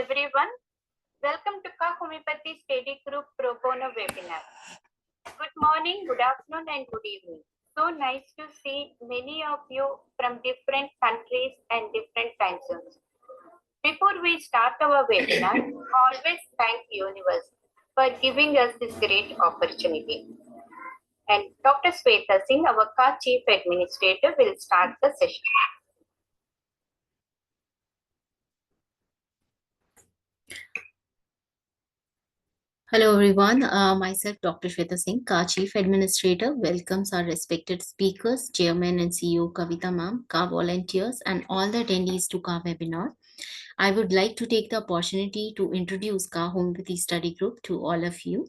everyone. Welcome to KHA Homeopathy Study Group Pro Bono webinar. Good morning, good afternoon, and good evening. So nice to see many of you from different countries and different time zones. Before we start our webinar, always thank Universe for giving us this great opportunity. And Dr. Sweta Singh, our KHA Chief Administrator, will start the session. Hello everyone, myself Dr. Shweta Singh, KHA Chief Administrator, welcomes our respected speakers, Chairman and CEO Kavita Ma'am, KHA volunteers and all the attendees to KHA webinar. I would like to take the opportunity to introduce KHA Homeopathy Study Group to all of you.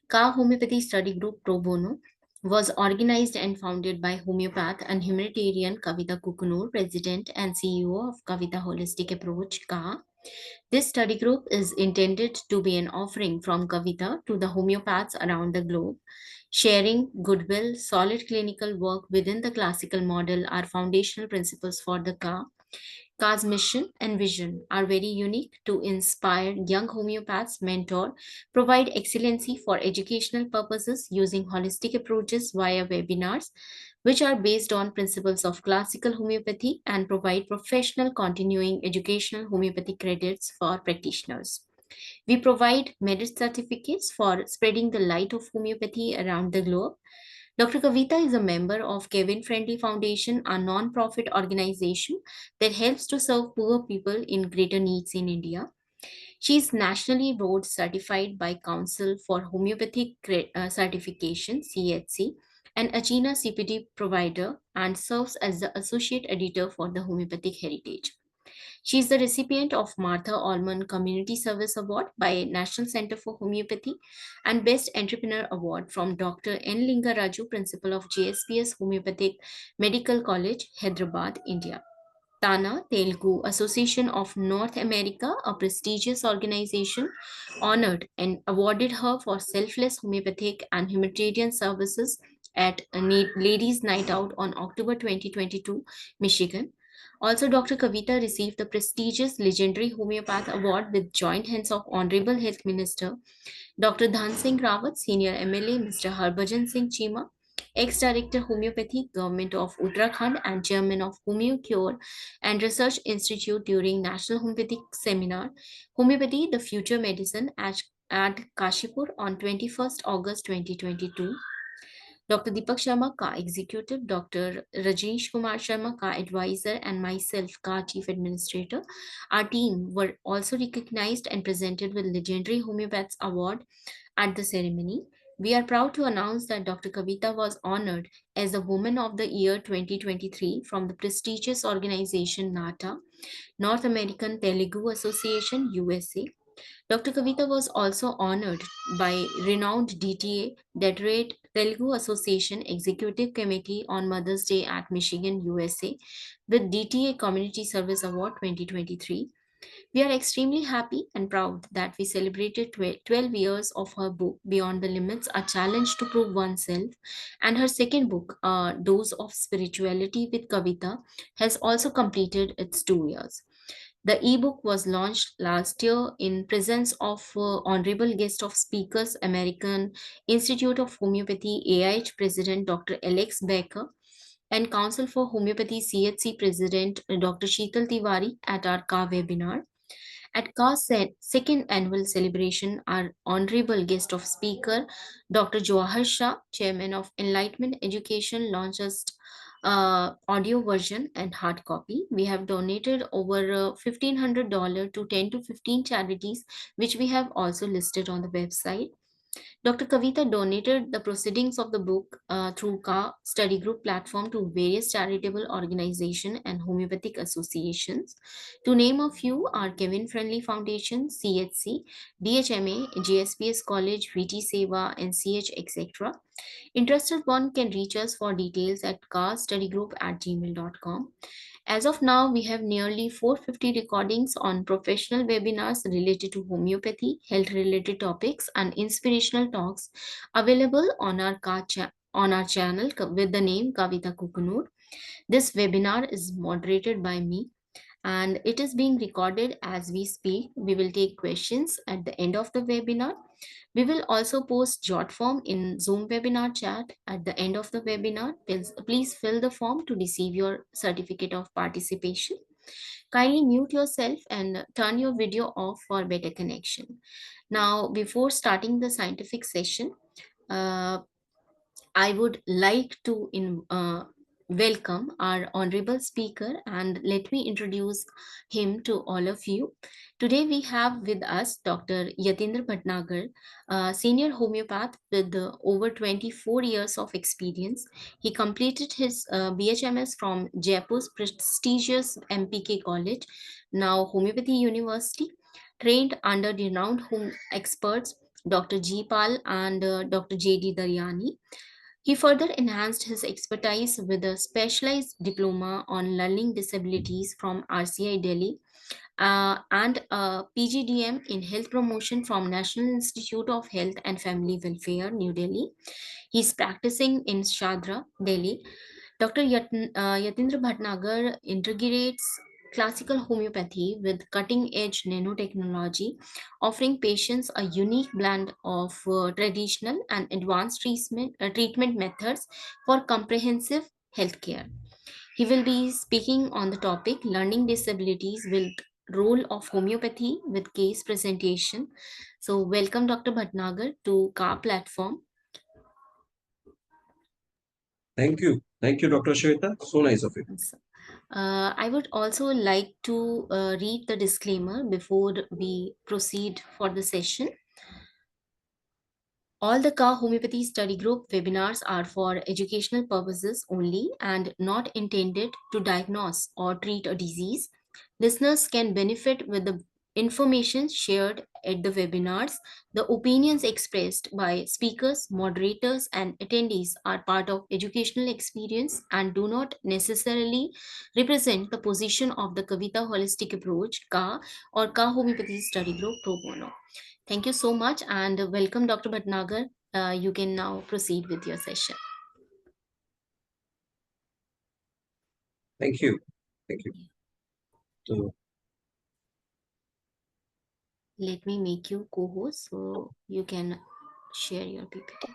KHA Homeopathy Study Group Pro Bono was organized and founded by homeopath and humanitarian Kavita Kukunur, President and CEO of Kavita Holistic Approach, KHA. This study group is intended to be an offering from Kavita to the homeopaths around the globe. Sharing goodwill, solid clinical work within the classical model are foundational principles for the KHA. KHA's mission and vision are very unique to inspire young homeopaths, mentor, provide excellency for educational purposes using holistic approaches via webinars, which are based on principles of classical homeopathy and provide professional continuing educational homeopathy credits for practitioners. We provide merit certificates for spreading the light of homeopathy around the globe. Dr. Kavita is a member of Kevin Friendly Foundation, a non-profit organization that helps to serve poor people in greater needs in India. She is nationally board certified by Council for Homeopathic Certification (CHC) and Achina CPD provider and serves as the associate editor for the Homeopathic Heritage. She is the recipient of Martha Allman Community Service Award by National Center for Homeopathy and Best Entrepreneur Award from Dr. N. Lingaraju, Principal of JSPS Homeopathic Medical College, Hyderabad, India. TANA, Telugu Association of North America, a prestigious organization, honored and awarded her for selfless homeopathic and humanitarian services at a Ladies' Night Out on October 2022, Michigan. Also, Dr. Kavita received the prestigious Legendary Homeopath Award with joint hands of Honorable Health Minister Dr. Dhan Singh Rawat, Senior MLA, Mr. Harbhajan Singh Chima, ex-director Homeopathy, Government of Uttarakhand and Chairman of HomeoCure and Research Institute during National Homeopathic Seminar, Homeopathy, the Future Medicine at Kashipur on 21st August 2022. Dr. Deepak Sharma, KHA Executive, Dr. Rajesh Kumar Sharma, KHA Advisor, and myself, KHA Chief Administrator. Our team were also recognized and presented with Legendary Homeopaths Award at the ceremony. We are proud to announce that Dr. Kavita was honored as the Woman of the Year 2023 from the prestigious organization NATA, North American Telugu Association, USA. Dr. Kavita was also honored by renowned DTA, Detroit Telugu Association Executive Committee on Mother's Day at Michigan, USA, with DTA Community Service Award 2023. We are extremely happy and proud that we celebrated 12 years of her book, Beyond the Limits, A Challenge to Prove Oneself, and her second book, A Dose of Spirituality with Kavita, has also completed its 2 years. The ebook was launched last year in presence of honorable guest of speakers, American Institute of Homeopathy AIH President Dr. Alex Becker and Council for Homeopathy CHC President Dr. Sheetal Tiwari at our KHA webinar. At KHA's second annual celebration, our honorable guest of speaker, Dr. Jawahar Shah, Chairman of Enlightenment Education, launches audio version and hard copy. We have donated over $1,500 to 10 to 15 charities, which we have also listed on the website. Dr. Kavita donated the proceedings of the book through KHA study group platform to various charitable organizations and homeopathic associations. To name a few are Kevin Friendly Foundation, CHC, DHMA, JSPS College, VT Seva, NCH, etc. Interested one can reach us for details at carstudygroup@gmail.com. As of now, we have nearly 450 recordings on professional webinars related to homeopathy, health-related topics, and inspirational talks available on our channel with the name Kavita Kukunur. This webinar is moderated by me. and it is being recorded as we speak. We will take questions at the end of the webinar. We will also post jot form in Zoom webinar chat at the end of the webinar. Please fill the form to receive your certificate of participation. Kindly mute yourself and turn your video off for better connection. Now, before starting the scientific session, uh, I would like to welcome our honorable speaker, and let me introduce him to all of you. Today we have with us Dr. Yatindra Bhatnagar, senior homeopath with over 24 years of experience. He completed his BHMS from Jaipur's prestigious MPK College, now Homeopathy University, trained under renowned home experts Dr. G. Pal and Dr. J.D. Daryani. He further enhanced his expertise with a specialized diploma on learning disabilities from RCI Delhi and a PGDM in health promotion from National Institute of Health and Family Welfare, New Delhi. He's practicing in Shadra, Delhi. Dr. Yatindra Bhatnagar integrates classical homeopathy with cutting edge nanotechnology, offering patients a unique blend of traditional and advanced treatment methods for comprehensive healthcare. He will be speaking on the topic learning disabilities with role of homeopathy with case presentation. So welcome Dr. Bhatnagar to KHA platform. Thank you. Thank you, Dr. Shweta. So nice of you. I would also like to read the disclaimer before we proceed for the session. All the KHA Homeopathy Study Group webinars are for educational purposes only and not intended to diagnose or treat a disease. Listeners can benefit with the information shared at the webinars. The opinions expressed by speakers, moderators, and attendees are part of educational experience and do not necessarily represent the position of the Kavita Holistic Approach, KHA, or KHA Homeopathy Study Group Pro Bono. Thank you so much and welcome, Dr. Bhatnagar. You can now proceed with your session. Thank you. Thank you. So, let me make you co-host so you can share your PPT.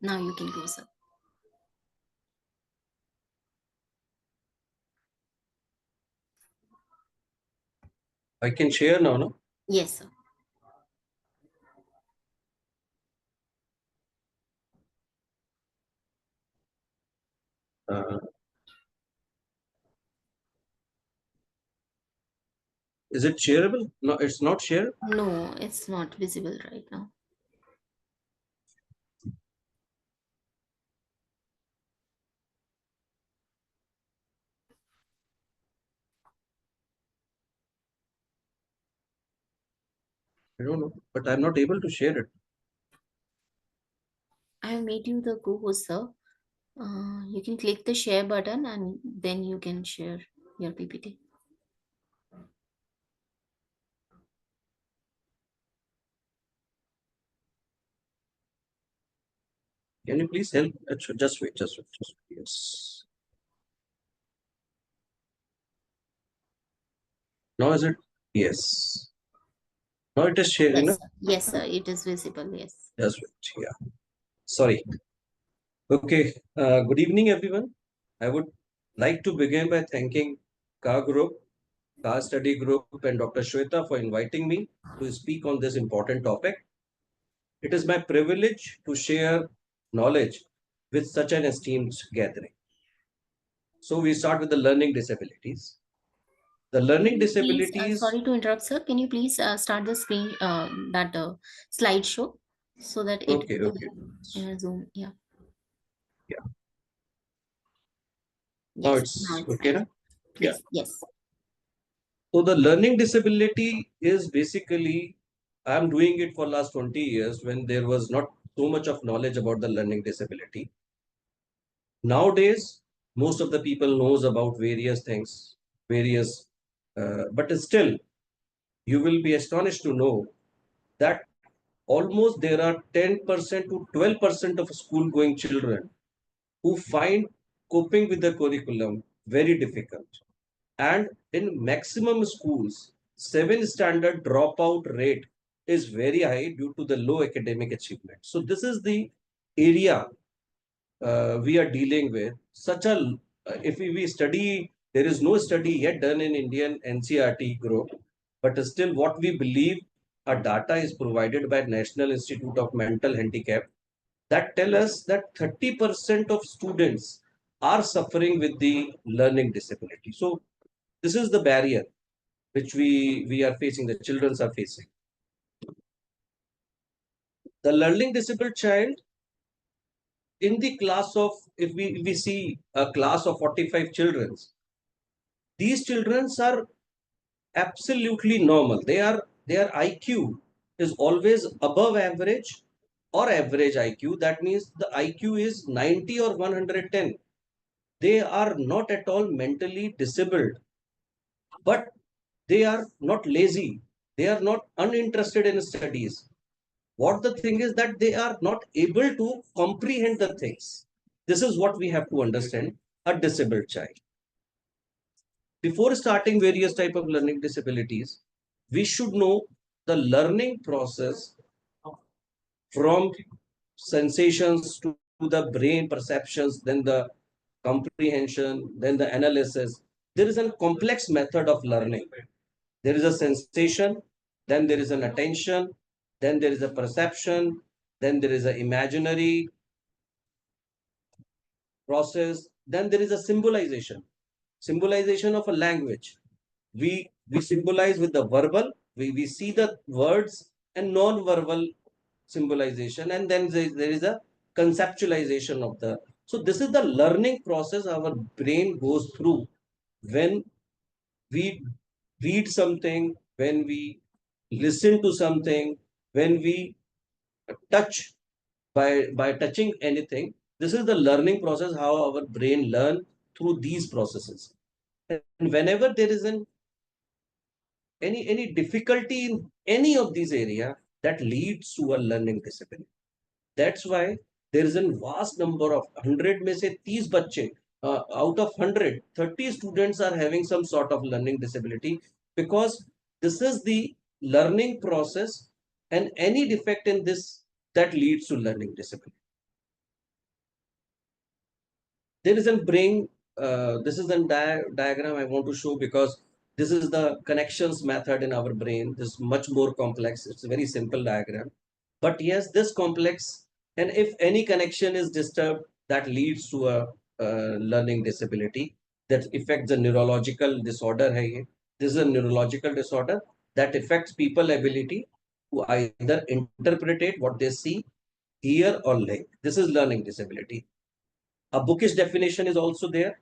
Now you can go, sir. I can share now, no? Yes, sir. Is it shareable? No, it's not shared. No, it's not visible right now. I don't know, but I'm not able to share it. I have made you the co-host, sir. You can click the share button and then you can share your PPT. Can you please help? Just wait, just wait, just wait. Yes. Now is it? Yes. Now it is sharing. Yes, No? sir. Yes, sir. It is visible. Yes. Just wait. Yeah. Sorry. Okay. Good evening, everyone. I would like to begin by thanking KHA Group, KHA Study Group, and Dr. Shweta for inviting me to speak on this important topic. It is my privilege to share knowledge with such an esteemed gathering. So we start with the learning disabilities. The learning Please, disabilities. sorry to interrupt, sir. Can you please start the screen, that slideshow, so that it Okay, will okay. zoom. Yeah. Yeah. Now Yes. Now it's it's okay, fine. na? Yeah. Please. Yes. So the learning disability is basically, I'm doing it for last 20 years when there was not so much of knowledge about the learning disability. Nowadays, most of the people knows about various things, but still, you will be astonished to know that almost there are 10% to 12% of school going children who find coping with the curriculum very difficult. And in maximum schools, 7th standard dropout rate is very high due to the low academic achievement. So this is the area we are dealing with. If we study, there is no study yet done in Indian NCRT group, but still what we believe, our data is provided by National Institute of Mental Handicap that tell us that 30% of students are suffering with the learning disability. So this is the barrier which we are facing, the children are facing. The learning disabled child in the class of, if we see a class of 45 children, these children are absolutely normal. Their IQ is always above average or average IQ. That means the IQ is 90 or 110. They are not at all mentally disabled, but they are not lazy. They are not uninterested in studies. What the thing is that they are not able to comprehend the things. This is what we have to understand a disabled child. Before starting various type of learning disabilities, we should know the learning process from sensations to the brain perceptions, then the comprehension, then the analysis. There is a complex method of learning. There is a sensation, then there is an attention, then there is a perception, then there is an imaginary process, then there is a symbolization of a language. We symbolize with the verbal, we see the words and non-verbal symbolization, and then there is a conceptualization of the. So this is the learning process our brain goes through when we read something, when we listen to something, when we touch by touching anything. This is the learning process, how our brain learn through these processes. And whenever there is any difficulty in any of these area, that leads to a learning disability. That's why there is a vast number of 100 में से 30 बच्चे out of 100, 30 students are having some sort of learning disability, because this is the learning process, and any defect in this that leads to learning disability. There is a brain, this is a diagram I want to show, because this is the connections method in our brain. This is much more complex. It's a very simple diagram. But yes, this complex, and if any connection is disturbed, that leads to a learning disability that affects the neurological disorder. This is a neurological disorder that affects people ability to either interpret what they see, hear, or link. This is learning disability. A bookish definition is also there.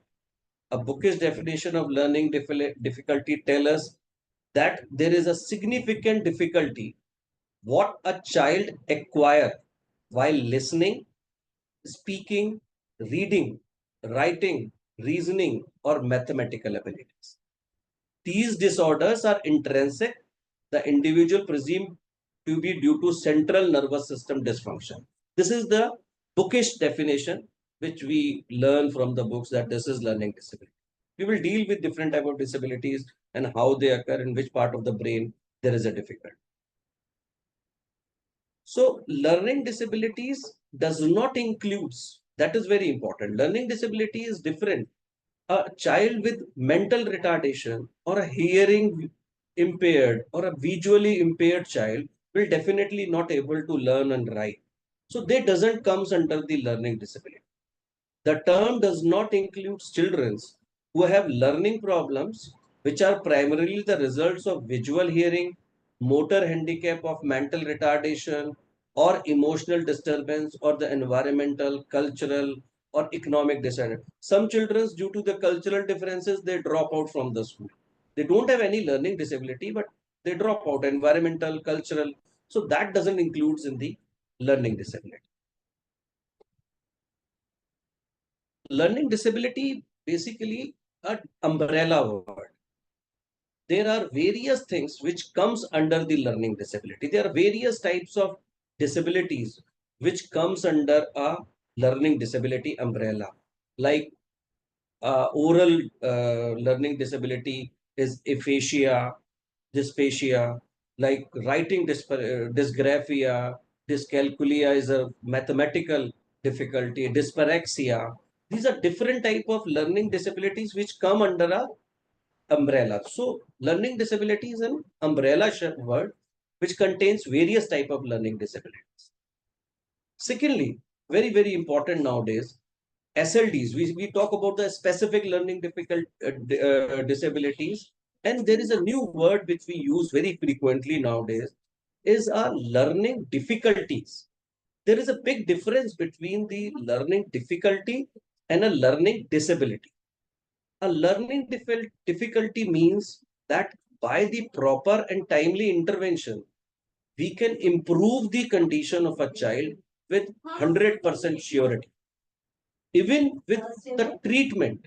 A bookish definition of learning difficulty tells us that there is a significant difficulty what a child acquire while listening, speaking, reading, writing, reasoning, or mathematical abilities. These disorders are intrinsic. The individual presumed to be due to central nervous system dysfunction. This is the bookish definition which we learn from the books, that this is learning disability. We will deal with different type of disabilities and how they occur, in which part of the brain there is a difficulty. So learning disabilities does not include, that is very important. Learning disability is different. A child with mental retardation or a hearing impaired or a visually impaired child will definitely not able to learn and write. So they doesn't comes under the learning disability. The term does not include children who have learning problems, which are primarily the results of visual hearing, motor handicap of mental retardation, or emotional disturbance, or the environmental, cultural, or economic disadvantage. Some children, due to the cultural differences, they drop out from the school. They don't have any learning disability, but they drop out, environmental, cultural. So that doesn't include in the learning disability. Learning disability basically an umbrella word. There are various things which comes under the learning disability. There are various types of disabilities which comes under a learning disability umbrella, like oral learning disability is aphasia, dysphagia, like writing dysgraphia, dyscalculia is a mathematical difficulty, dyspraxia. These are different type of learning disabilities which come under a umbrella. So learning disability is an umbrella word which contains various type of learning disabilities. Secondly, very, very important nowadays, SLDs. We talk about the specific learning disabilities, and there is a new word which we use very frequently nowadays is our learning difficulties. There is a big difference between the learning difficulty and a learning disability. A learning difficulty means that by the proper and timely intervention, we can improve the condition of a child with 100% surety. Even with the treatment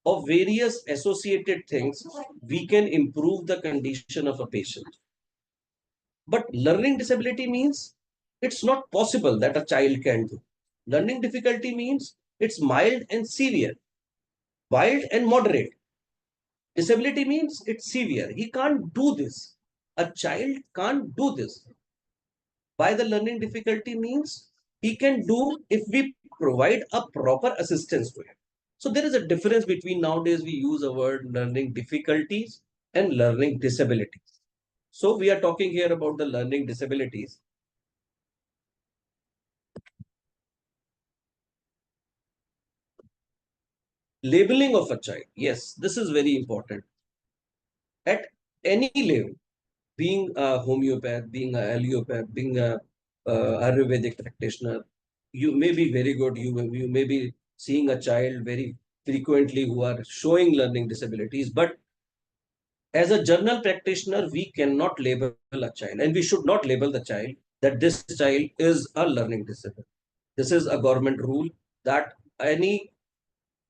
of various associated things, we can improve the condition of a patient. But learning disability means it's not possible that a child can do. Learning difficulty means it's mild and severe, mild and moderate. Disability means it's severe. He can't do this. A child can't do this. By the learning difficulty means he can do if we provide a proper assistance to him. So there is a difference between nowadays we use a word learning difficulties and learning disabilities. So we are talking here about the learning disabilities. Labeling of a child. Yes, this is very important. At any level, being a homeopath, being a allopath, being a Ayurvedic practitioner, you may be very good. You may be seeing a child very frequently who are showing learning disabilities. But as a general practitioner, we cannot label a child, and we should not label the child that this child is a learning disability. This is a government rule that any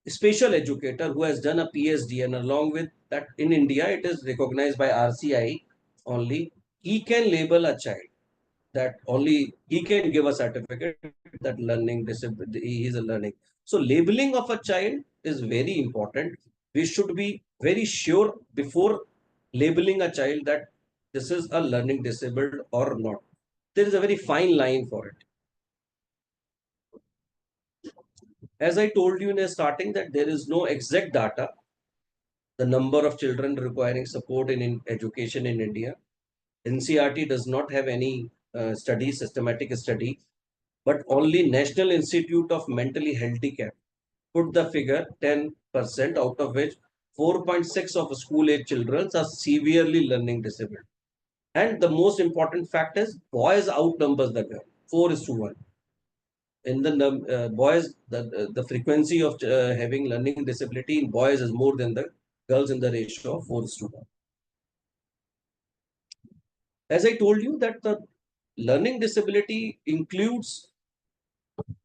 special educator who has done a PhD and along with that in India, it is recognized by RCI only, he can label a child that only he can give a certificate that learning disability, he is a learning. So labeling of a child is very important. We should be very sure before labeling a child that this is a learning disabled or not. There is a very fine line for it. As I told you in the starting that there is no exact data, the number of children requiring support in education in India. NCRT does not have any systematic study, but only National Institute of Mentally Handicap put the figure 10%, out of which 4.6 of school age children are severely learning disabled. And the most important fact is boys outnumbers the girl, 4 is to 1. In the boys, the frequency of having learning disability in boys is more than the girls in the ratio of 4 is to 1. As I told you that the learning disability includes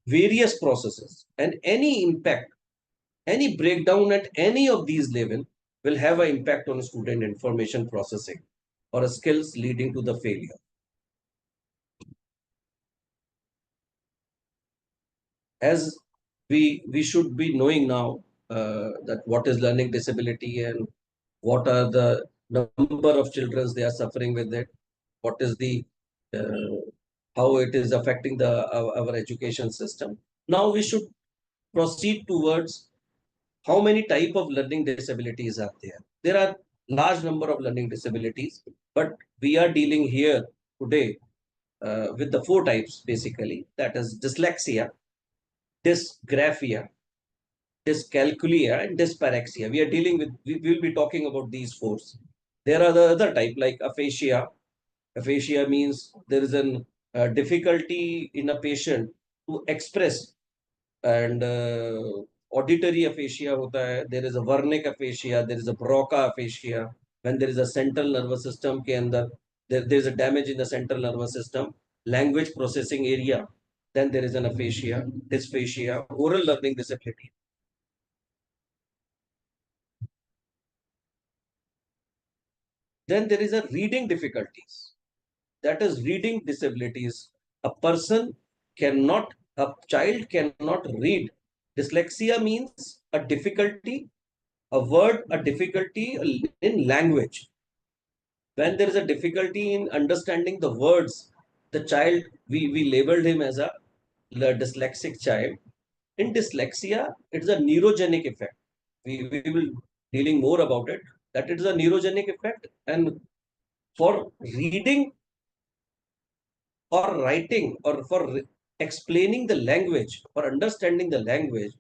various processes, and any impact, any breakdown at any of these levels will have an impact on student information processing or skills leading to the failure. As we should be knowing now that what is learning disability and what are the number of children they are suffering with it, what is the how it is affecting our education system. Now we should proceed towards how many type of learning disabilities are there. There are large number of learning disabilities, but we are dealing here today with the 4 types basically. That is dyslexia, dysgraphia, dyscalculia, and dyspraxia. We are dealing with. We will be talking about these 4. There are the other type like aphasia. Aphasia means there is an difficulty in a patient to express, and auditory aphasia hota hai. There is a Wernicke aphasia, there is a Broca aphasia. When there is a central nervous system ke andar, there is a damage in the central nervous system, language processing area, then there is an aphasia, dysphagia, oral learning disability. Then there is a reading difficulties. That is reading disabilities. A child cannot read Dyslexia means a difficulty, a word, a difficulty in language. When there is a difficulty in understanding the words, the child, we labeled him as a dyslexic child. In dyslexia, it is a neurogenic effect. We will dealing more about it, that it is a neurogenic effect. And for reading or writing or for explaining the language, for understanding the language,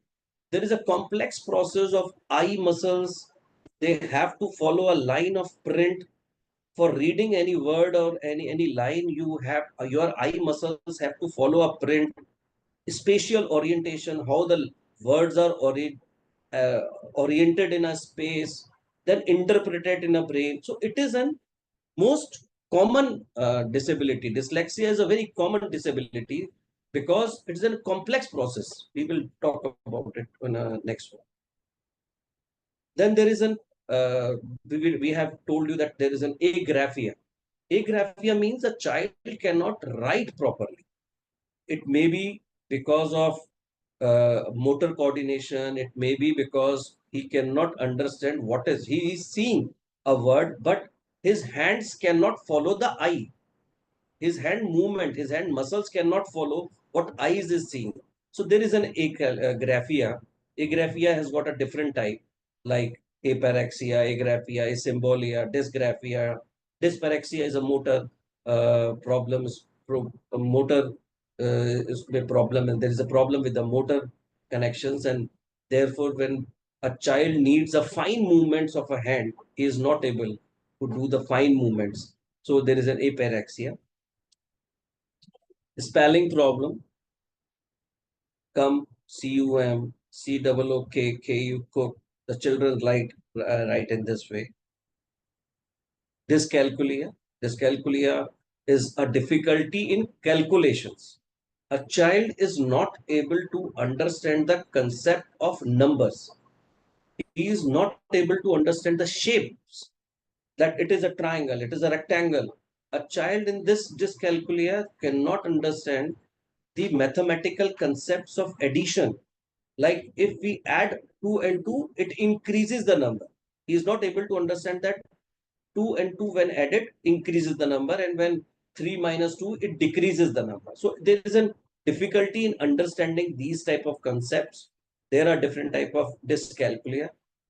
there is a complex process of eye muscles. They have to follow a line of print. For reading any word or any line, you have your eye muscles have to follow a print, spatial orientation, how the words are uh, oriented in a space, then interpreted in a brain. So it is an most common disability. Dyslexia is a very common disability because it's a complex process. We will talk about it in a next one. Then there is an we have told you that there is an agraphia. Agraphia means a child cannot write properly. It may be because of motor coordination. It may be because he cannot understand what is he is seeing a word, but his hands cannot follow the eye. His hand movement, his hand muscles cannot follow what eyes is seeing. So there is an agraphia. Agraphia has got a different type, like apraxia, agraphia, asymbolia, dysgraphia. Dyspraxia is a motor problems, a motor is a problem, and there is a problem with the motor connections, and therefore, when a child needs a fine movements of a hand, he is not able to do the fine movements. So there is an apraxia. Spelling problem, come cum, cook, cook. The children write in this way. Dyscalculia. Dyscalculia is a difficulty in calculations. A child is not able to understand the concept of numbers. He is not able to understand the shapes, that it is a triangle, it is a rectangle. A child in this dyscalculia cannot understand the mathematical concepts of addition. Like if we add 2 and 2, it increases the number. He is not able to understand that 2 and 2 when added increases the number, and when 3 minus 2, it decreases the number. So there is a difficulty in understanding these type of concepts. There are different type of dyscalculia,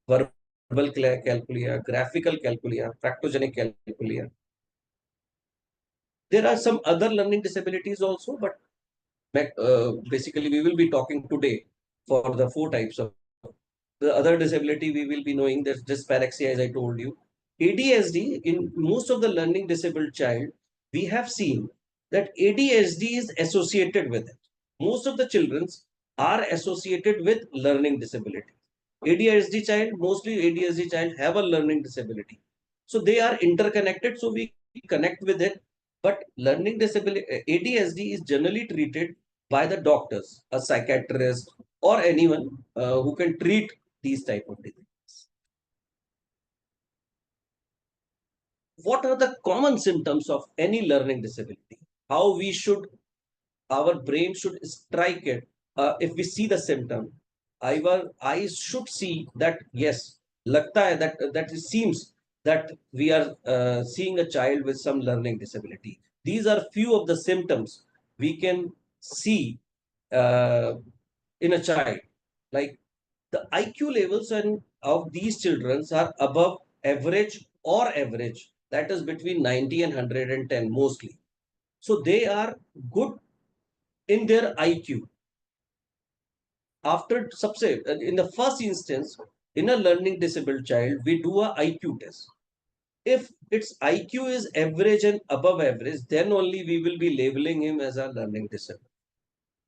verbal calculia, graphical calculia, fractogenic calculia. There are some other learning disabilities also, but basically we will be talking today for the 4 types of the other disability. We will be knowing that dyspraxia, as I told you. ADHD, in most of the learning disabled child, we have seen that ADHD is associated with it. Most of the children are associated with learning disability. ADHD child, mostly ADHD child have a learning disability. So they are interconnected. So we connect with it. But learning disability, ADHD is generally treated by the doctors, a psychiatrist, or anyone who can treat these type of diseases. What are the common symptoms of any learning disability? How we should, our brain should strike it. If we see the symptom, our eyes should see that yes, lagta hai, that it seems that we are seeing a child with some learning disability. These are few of the symptoms we can see uh, in a child. Like the IQ levels of these children are above average or average, that is between 90 and 110 mostly. So they are good in their IQ. After subset, in the first instance, in a learning disabled child, we do a IQ test. If its IQ is average and above average, then only we will be labeling him as a learning disabled.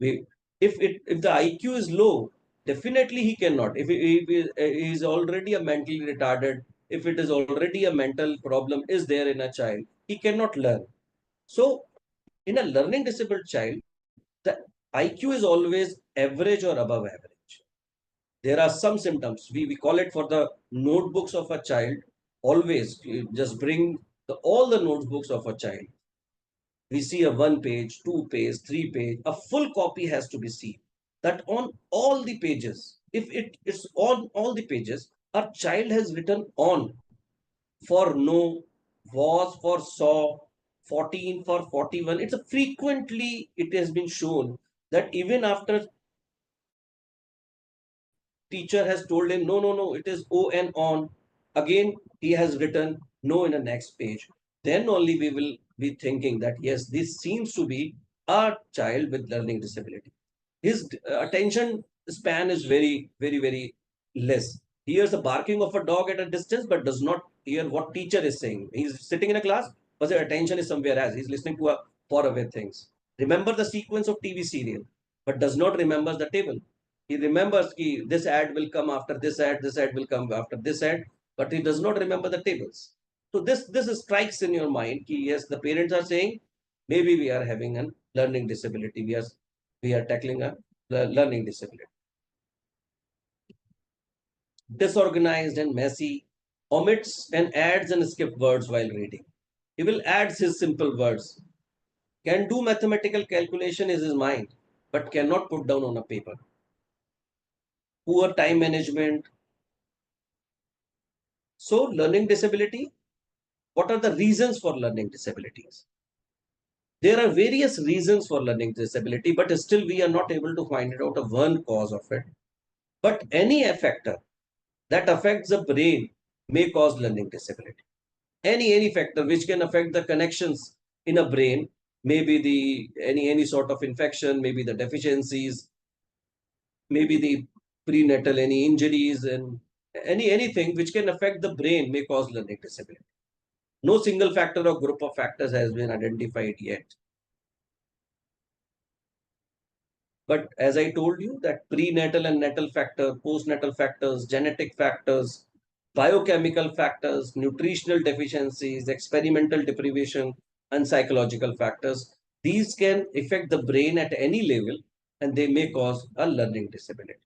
If the IQ is low, definitely he cannot. If he is already a mentally retarded, if it is already a mental problem is there in a child, he cannot learn. So in a learning disabled child, the IQ is always average or above average. There are some symptoms. We call it for the notebooks of a child. Always just bring all the notebooks of a child. We see a 1 page, 2 page, 3 page, a full copy has to be seen. that on all the pages, if it is on all the pages, our child has written on for no, was for saw, 14 for 41. It's a frequently it has been shown that even after teacher has told him, no, no, no, it is O and on. Again, he has written no in the next page. Then only we will be thinking that, yes, this seems to be a child with learning disability. His attention span is very, very, very less. He hears the barking of a dog at a distance, but does not hear what teacher is saying. He's sitting in a class, but his attention is somewhere else. He's listening to a far away things. Remember the sequence of TV serial, but does not remember the table. He remembers ki this ad will come after this ad will come after this ad, but he does not remember the tables. So this strikes in your mind ki yes, the parents are saying maybe we are having a learning disability. We are tackling a learning disability. Disorganized and messy, omits and adds and skip words while reading. He will add his simple words. Can do mathematical calculation is his mind, but cannot put down on a paper. Poor time management. So, learning disability, what are the reasons for learning disabilities? There are various reasons for learning disability, but still we are not able to find it out of one cause of it. But any factor that affects the brain may cause learning disability. Any factor which can affect the connections in a brain, maybe the any sort of infection, maybe the deficiencies, maybe the prenatal any injuries, and anything which can affect the brain may cause learning disability. No single factor or group of factors has been identified yet. But as I told you, that prenatal and natal factor, postnatal factors, genetic factors, biochemical factors, nutritional deficiencies, experimental deprivation, and psychological factors, these can affect the brain at any level and they may cause a learning disability.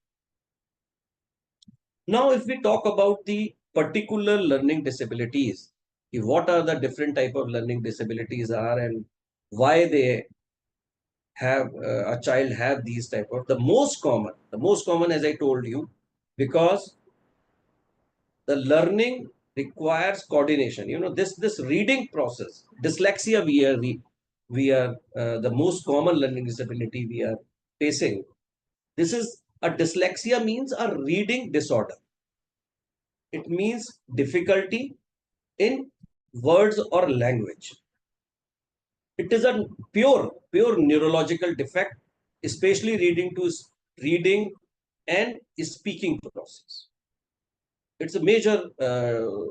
Now, if we talk about the particular learning disabilities, what are the different type of learning disabilities are and why they have a child have these type of the most common as I told you, because the learning requires coordination. This reading process, dyslexia, we are the most common learning disability we are facing. This is a dyslexia means a reading disorder. It means difficulty in words or language. It is a pure neurological defect, especially reading and speaking process. It's a major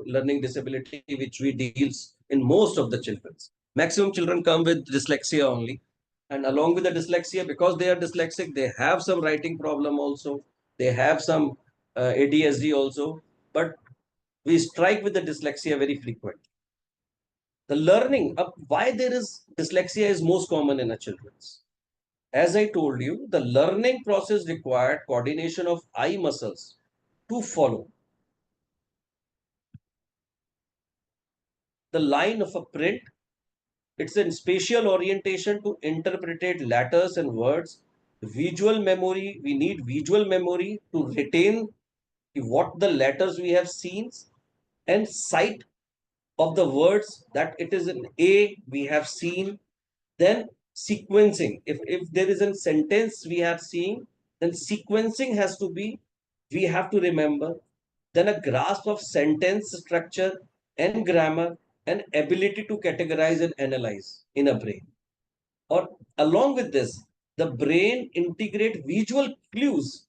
learning disability which we deals in most of the children. Maximum children come with dyslexia only, and along with the dyslexia, because they are dyslexic, they have some writing problem also. They have some ADHD also, but we strike with the dyslexia very frequently. The learning of why there is dyslexia is most common in a children's. As I told you, the learning process required coordination of eye muscles to follow the line of a print. It's a spatial orientation to interpret letters and words. Visual memory, we need visual memory to retain what the letters we have seen, and sight of the words that it is an A we have seen. Then sequencing. If there is a sentence we are seeing, then sequencing has to be, we have to remember. Then a grasp of sentence structure and grammar and ability to categorize and analyze in a brain. Or along with this, the brain integrate visual cues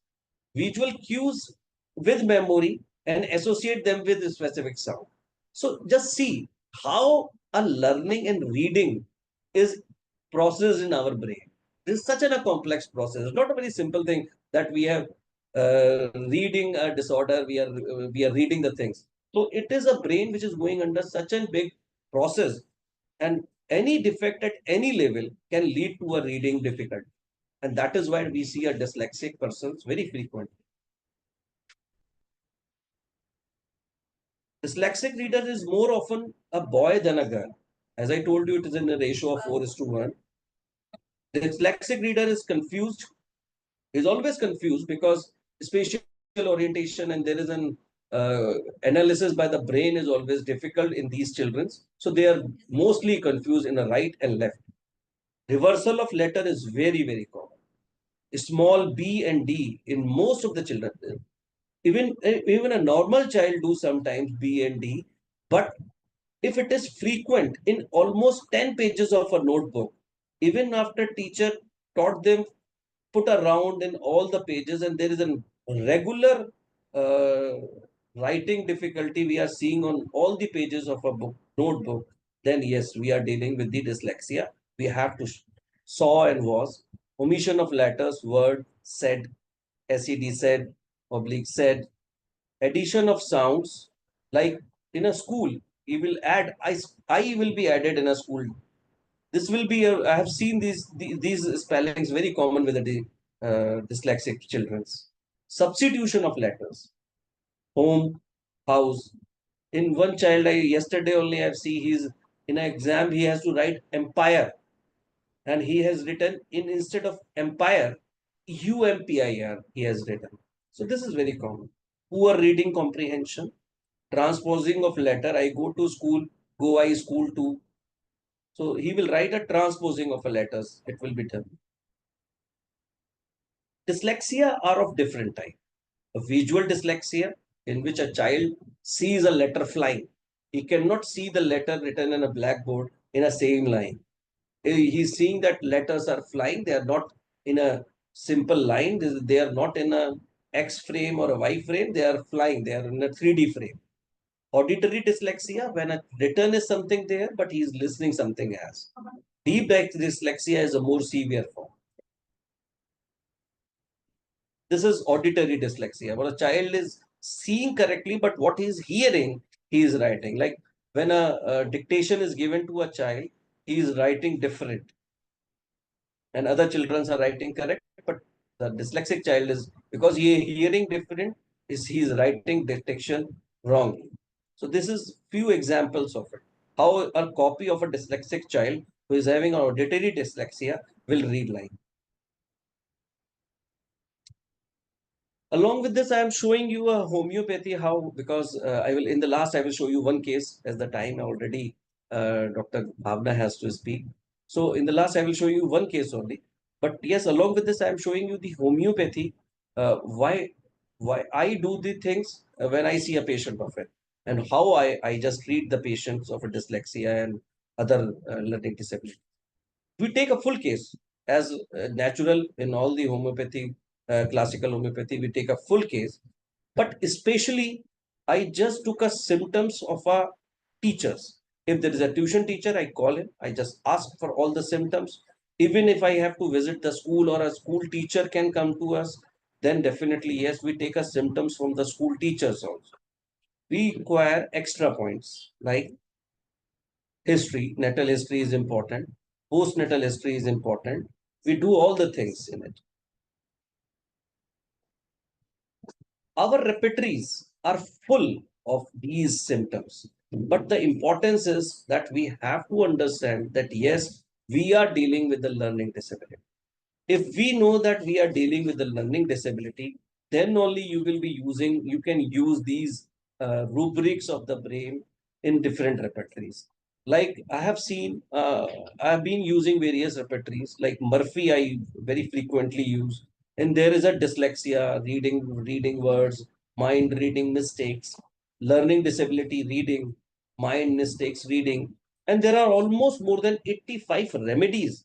with memory and associate them with a specific sound. So just see how a learning and reading is processed in our brain. This is such a complex process. It's not a very simple thing that we have reading a disorder. We are reading the things. So it is a brain which is going under such a big process, and any defect at any level can lead to a reading difficulty. And that is why we see a dyslexic persons very frequently. Dyslexic reader is more often a boy than a girl. As I told you, it is in a ratio of 4:1. The dyslexic reader is confused He's always confused because spatial orientation and there is an analysis by the brain is always difficult in these children. So they are mostly confused in the right and left. Reversal of letter is very, very common. Small b and d in most of the children. Even a normal child do sometimes b and d, but if it is frequent in almost 10 pages of a notebook, even after teacher taught them put around in all the pages and there is a regular uh, writing difficulty we are seeing on all the pages of a book notebook, then yes, we are dealing with the dyslexia. We have to saw and was, omission of letters, word, said, sed, said, oblique, said, addition of sounds, like in a school he will add I will be added in a school. This will be I have seen these spellings very common with the dyslexic children's. Substitution of letters, home, house. In one child, I yesterday only I've seen he's in an exam he has to write empire and he has written in instead of empire umpire he has written. So this is very common. Poor reading comprehension, transposing of letter. I go to school, go I school to. So he will write a transposing of a letters. It will be done. Dyslexia are of different type. A visual dyslexia in which a child sees a letter flying. He cannot see the letter written in a blackboard in a same line. He's seeing that letters are flying. They are not in a simple line. They are not in a X frame or a Y frame. They are flying. They are in a 3D frame. Auditory dyslexia, when a written is something there, but he is listening something else. Deep dyslexia is a more severe form. This is auditory dyslexia, where a child is seeing correctly, but what he is hearing, he is writing. Like when a dictation is given to a child, he is writing different, and other children are writing correct, but the dyslexic child is because he is hearing different, is he is writing dictation wrongly. So this is few examples of it. How a copy of a dyslexic child who is having an auditory dyslexia will read line. Along with this, I am showing you a homeopathy how, because I will in the last I will show you one case as the time already Dr. Bhavana has to speak. So in the last I will show you one case only. But yes, along with this, I am showing you the homeopathy. Why I do the things when I see a patient of it, and how I just treat the patients of a dyslexia and other learning disability. We take a full case as natural in all the homeopathy, classical homeopathy. We take a full case, but especially I just took a symptoms of our teachers. If there is a tuition teacher, I call him. I just ask for all the symptoms. Even if I have to visit the school or a school teacher can come to us, then definitely yes, we take a symptoms from the school teachers also. We require extra points like history. Natal history is important. Postnatal history is important. We do all the things in it. Our repertories are full of these symptoms. But the importance is that we have to understand that yes, we are dealing with the learning disability. If we know that we are dealing with the learning disability, then only you can use these rubrics of the brain in different repertories. Like I have seen, I have been using various repertories, like Murphy I very frequently use. And there is a dyslexia, reading words, mind reading mistakes, learning disability reading, mind mistakes reading. And there are almost more than 85 remedies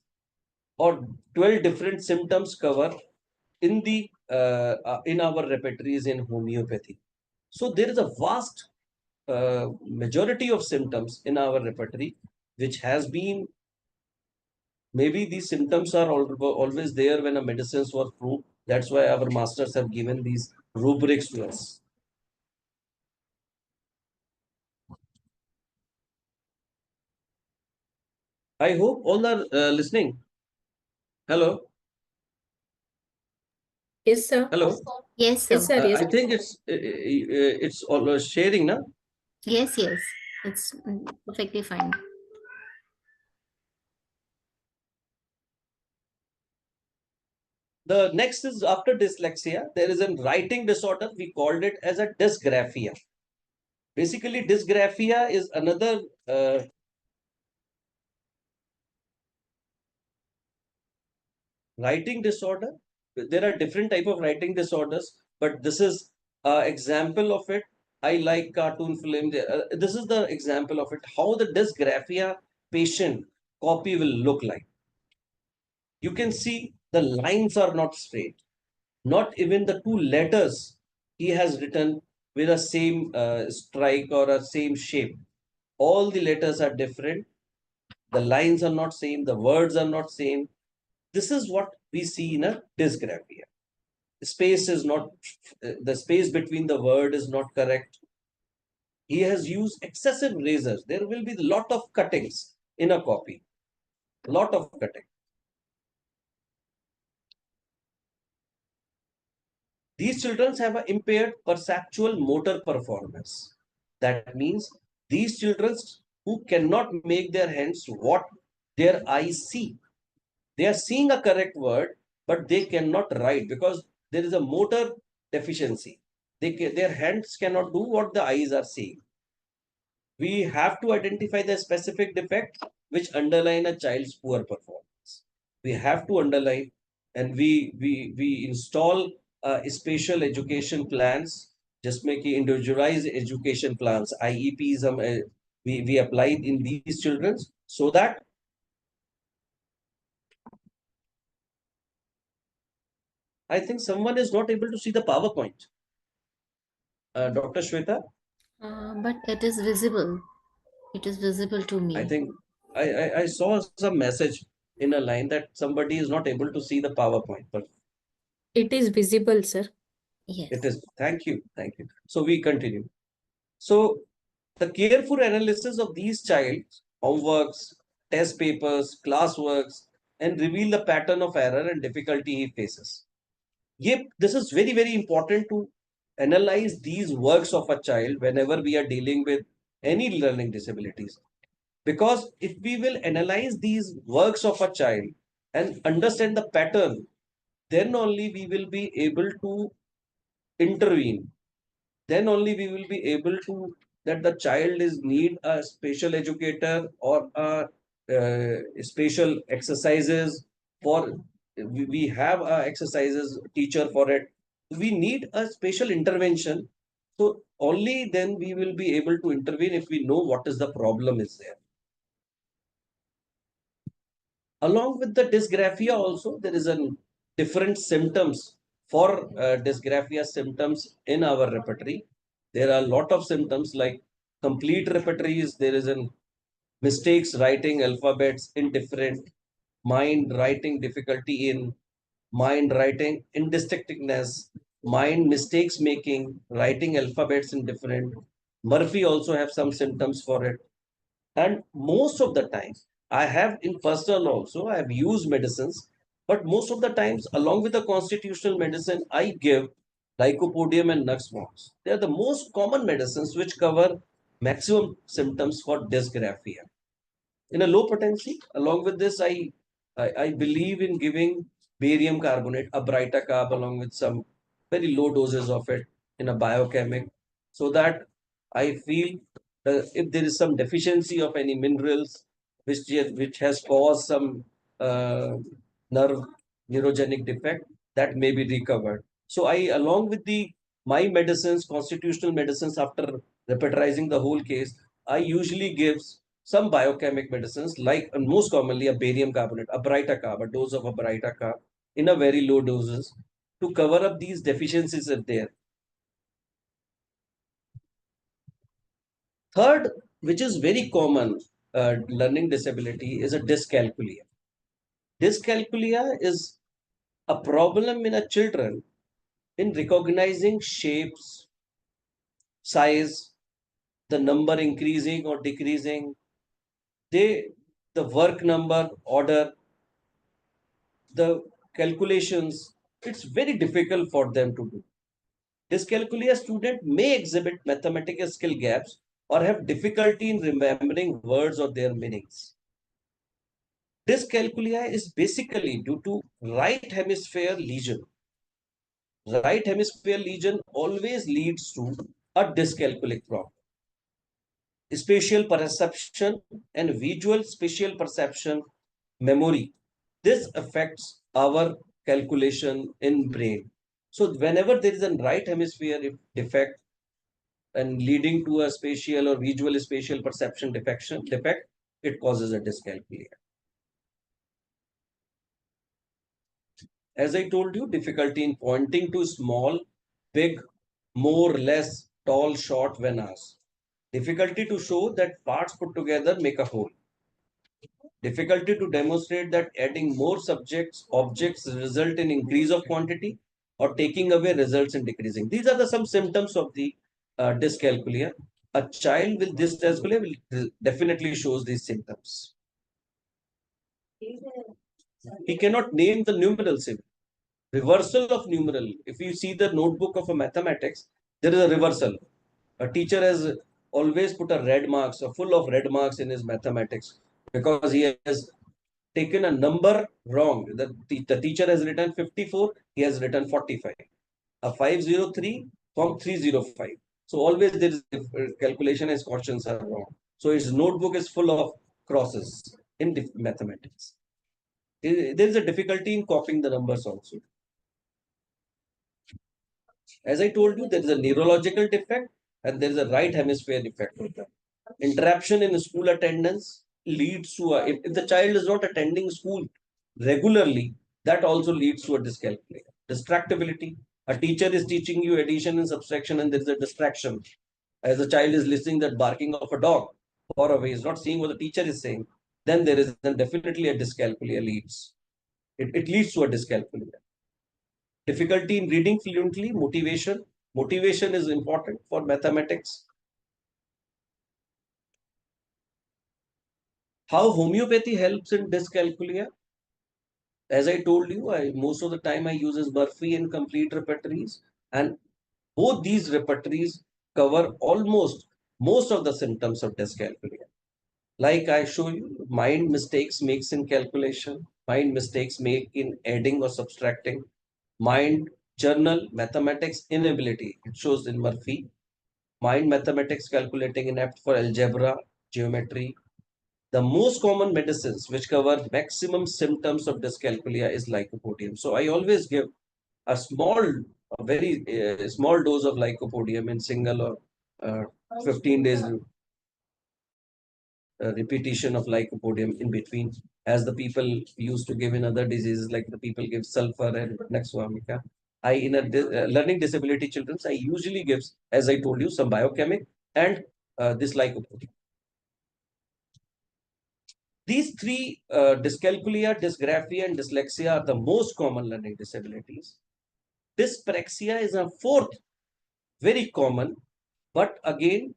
or 12 different symptoms cover in the in our repertories in homeopathy. So there is a vast majority of symptoms in our repertory which has been, maybe these symptoms are always there when a medicines were proved. That's why our masters have given these rubrics to us. I hope all are listening. Hello. Yes, sir. Hello. Yes, sir. Yes, sir. Yes. I think it's all sharing now. Yes, yes. It's perfectly fine. The next is after dyslexia, there is a writing disorder. We called it as a dysgraphia. Basically, dysgraphia is another writing disorder. There are different type of writing disorders, but this is example of it. I like cartoon film. This is the example of it. How the dysgraphia patient copy will look like. You can see the lines are not straight. Not even the two letters he has written with a same strike or a same shape. All the letters are different. The lines are not same. The words are not same. This is what we see in a dysgraphia. Space is not, the space between the word is not correct. He has used excessive razors. There will be a lot of cuttings in a copy. Lot of cutting. These children have an impaired perceptual motor performance. That means these children who cannot make their hands what their eyes see. They are seeing a correct word, but they cannot write because there is a motor deficiency. Their hands cannot do what the eyes are seeing. We have to identify the specific defect which underline a child's poor performance. We have to underline, and we install spatial education plans, just make individualized education plans, IEPs. We applied in these children so that I think someone is not able to see the PowerPoint. Dr. Shweta, But it is visible. It is visible to I me. think I saw some message in a line that somebody is not able to see the PowerPoint, but It is visible, sir. Yes. it is. Thank you. Thank you. So we continue. So the careful analysis of these child's homeworks, test papers, classworks, and reveal the pattern of error and difficulty he faces. Yep, this is very, very important to analyze these works of a child whenever we are dealing with any learning disabilities. Because if we will analyze these works of a child and understand the pattern, then only we will be able to intervene. Then only we will be able to that the child is need a special educator or a special exercises for we have a exercises teacher for it. We need a special intervention. So only then we will be able to intervene if we know what is the problem is there. Along with the dysgraphia also, there is a different symptoms for dysgraphia symptoms in our repertory. There are a lot of symptoms like complete repertories. There is an mistakes writing alphabets indifferent, mind writing difficulty in, mind writing indistinctness, mind mistakes making, writing alphabets indifferent. Murphy also have some symptoms for it. And most of the times, I have in personal also, I have used medicines, but most of the times, along with the constitutional medicine, I give lycopodium and nux vox. They are the most common medicines which cover maximum symptoms for dysgraphia. In a low potency, along with this, I believe in giving barium carbonate, a brighter carb, along with some very low doses of it in a biochemic, so that I feel if there is some deficiency of any minerals which has caused some nerve neurogenic defect, that may be recovered. So I, along with the my medicines, constitutional medicines, after repertorizing the whole case, I usually gives some biochemic medicines like and most commonly a barium carbonate, a brighter carb, a dose of a brighter carb in a very low doses to cover up these deficiencies if there. Third, which is very common learning disability, is a dyscalculia. Dyscalculia is a problem in a children in recognizing shapes, size, the number increasing or decreasing, they the work number order, the calculations, it's very difficult for them to do. Dyscalculia student may exhibit mathematical skill gaps or have difficulty in remembering words or their meanings. Dyscalculia is basically due to right hemisphere lesion. Right hemisphere lesion always leads to a dyscalculic problem. Spatial perception and visual spatial perception memory. This affects our calculation in brain. So whenever there is a right hemisphere defect and leading to a spatial or visual spatial perception defect, it causes a dyscalculia. As I told you, difficulty in pointing to small, big, more, less, tall, short when asked. Difficulty to show that parts put together make a whole. Difficulty to demonstrate that adding more objects result in increase of quantity or taking away results in decreasing. These are some symptoms of the dyscalculia. A child with this dyscalculia will definitely shows these symptoms. He cannot name the numerals. Reversal of numeral. If you see the notebook of a mathematics, there is a reversal. A teacher has always put a red marks or full of red marks in his mathematics because he has taken a number wrong. The teacher has written 54, he has written 45. A 503 from 305. So always there is calculation as questions are wrong. So his notebook is full of crosses in mathematics. There is a difficulty in copying the numbers also. As I told you, there is a neurological defect and there is a right hemisphere defect. Interruption in school attendance leads to if the child is not attending school regularly, that also leads to a dyscalculia. Distractibility. A teacher is teaching you addition and subtraction and there is a distraction. As a child is listening that barking of a dog far away, is not seeing what the teacher is saying, then there is definitely a dyscalculia leads. It leads to a dyscalculia. Difficulty in reading fluently, motivation. Motivation is important for mathematics. How homeopathy helps in dyscalculia? As I told you, most of the time I use Murphy and complete repertories, and both these repertories cover almost most of the symptoms of dyscalculia. Like I show you, mind mistakes makes in calculation, mind mistakes make in adding or subtracting, mind journal mathematics inability. It shows in Murphy. Mind mathematics calculating inept for algebra, geometry. The most common medicines which cover maximum symptoms of dyscalculia is lycopodium. So I always give a very small dose of lycopodium in single or 15 days repetition of lycopodium in between, as the people used to give in other diseases, like the people give sulfur and nexoamica. I in a learning disability children, I usually gives, as I told you, some biochemic and this lycopodium. These three, dyscalculia, dysgraphia, and dyslexia, are the most common learning disabilities. Dyspraxia is a fourth, very common, but again,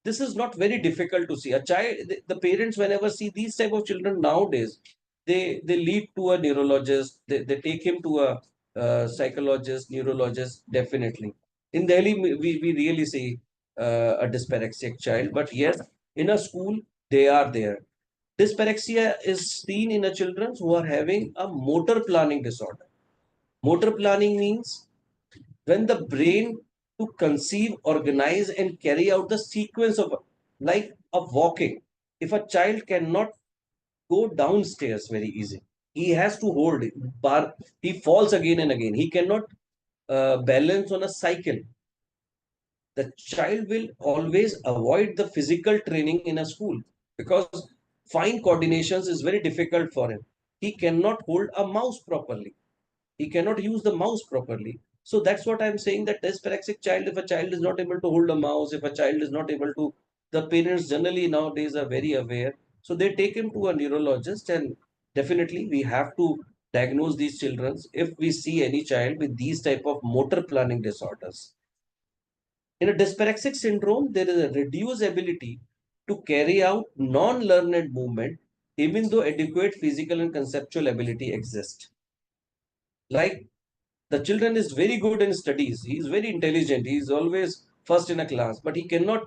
this is not very difficult to see. A child, the parents, whenever see these type of children nowadays, they lead to a neurologist, they take him to a psychologist, neurologist, definitely. In Delhi, we really see a dyspraxic child, but yes, in a school, they are there. Dyspraxia is seen in a children who are having a motor planning disorder. Motor planning means when the brain to conceive, organize, and carry out the sequence of like of walking. If a child cannot go downstairs very easy, he has to hold it. Bar, he falls again and again. He cannot balance on a cycle. The child will always avoid the physical training in a school because fine coordinations is very difficult for him. He cannot hold a mouse properly. He cannot use the mouse properly. So that's what I'm saying, that dyspraxic child, if a child is not able to hold a mouse, if a child is not able to, the parents generally nowadays are very aware. So they take him to a neurologist, and definitely we have to diagnose these children if we see any child with these type of motor planning disorders. In a dyspraxic syndrome, there is a reduced ability to carry out non-learned movement, even though adequate physical and conceptual ability exists. Like the children is very good in studies, he is very intelligent, he is always first in a class, but he cannot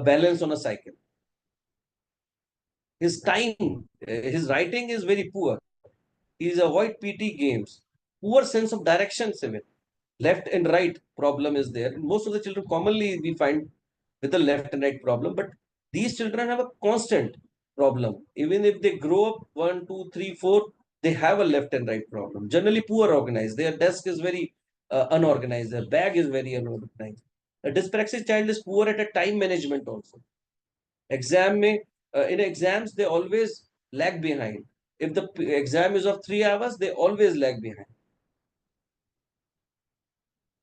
balance on a cycle. His time, his writing is very poor. He's avoid PT games. Poor sense of direction, even. Left and right problem is there. Most of the children commonly we find with a left and right problem, but these children have a constant problem. Even if they grow up 1, 2, 3, 4, they have a left and right problem. Generally poor organized. Their desk is very unorganized. Their bag is very unorganized. A dyspraxic child is poor at a time management also. In exams they always lag behind. If the exam is of 3 hours, they always lag behind.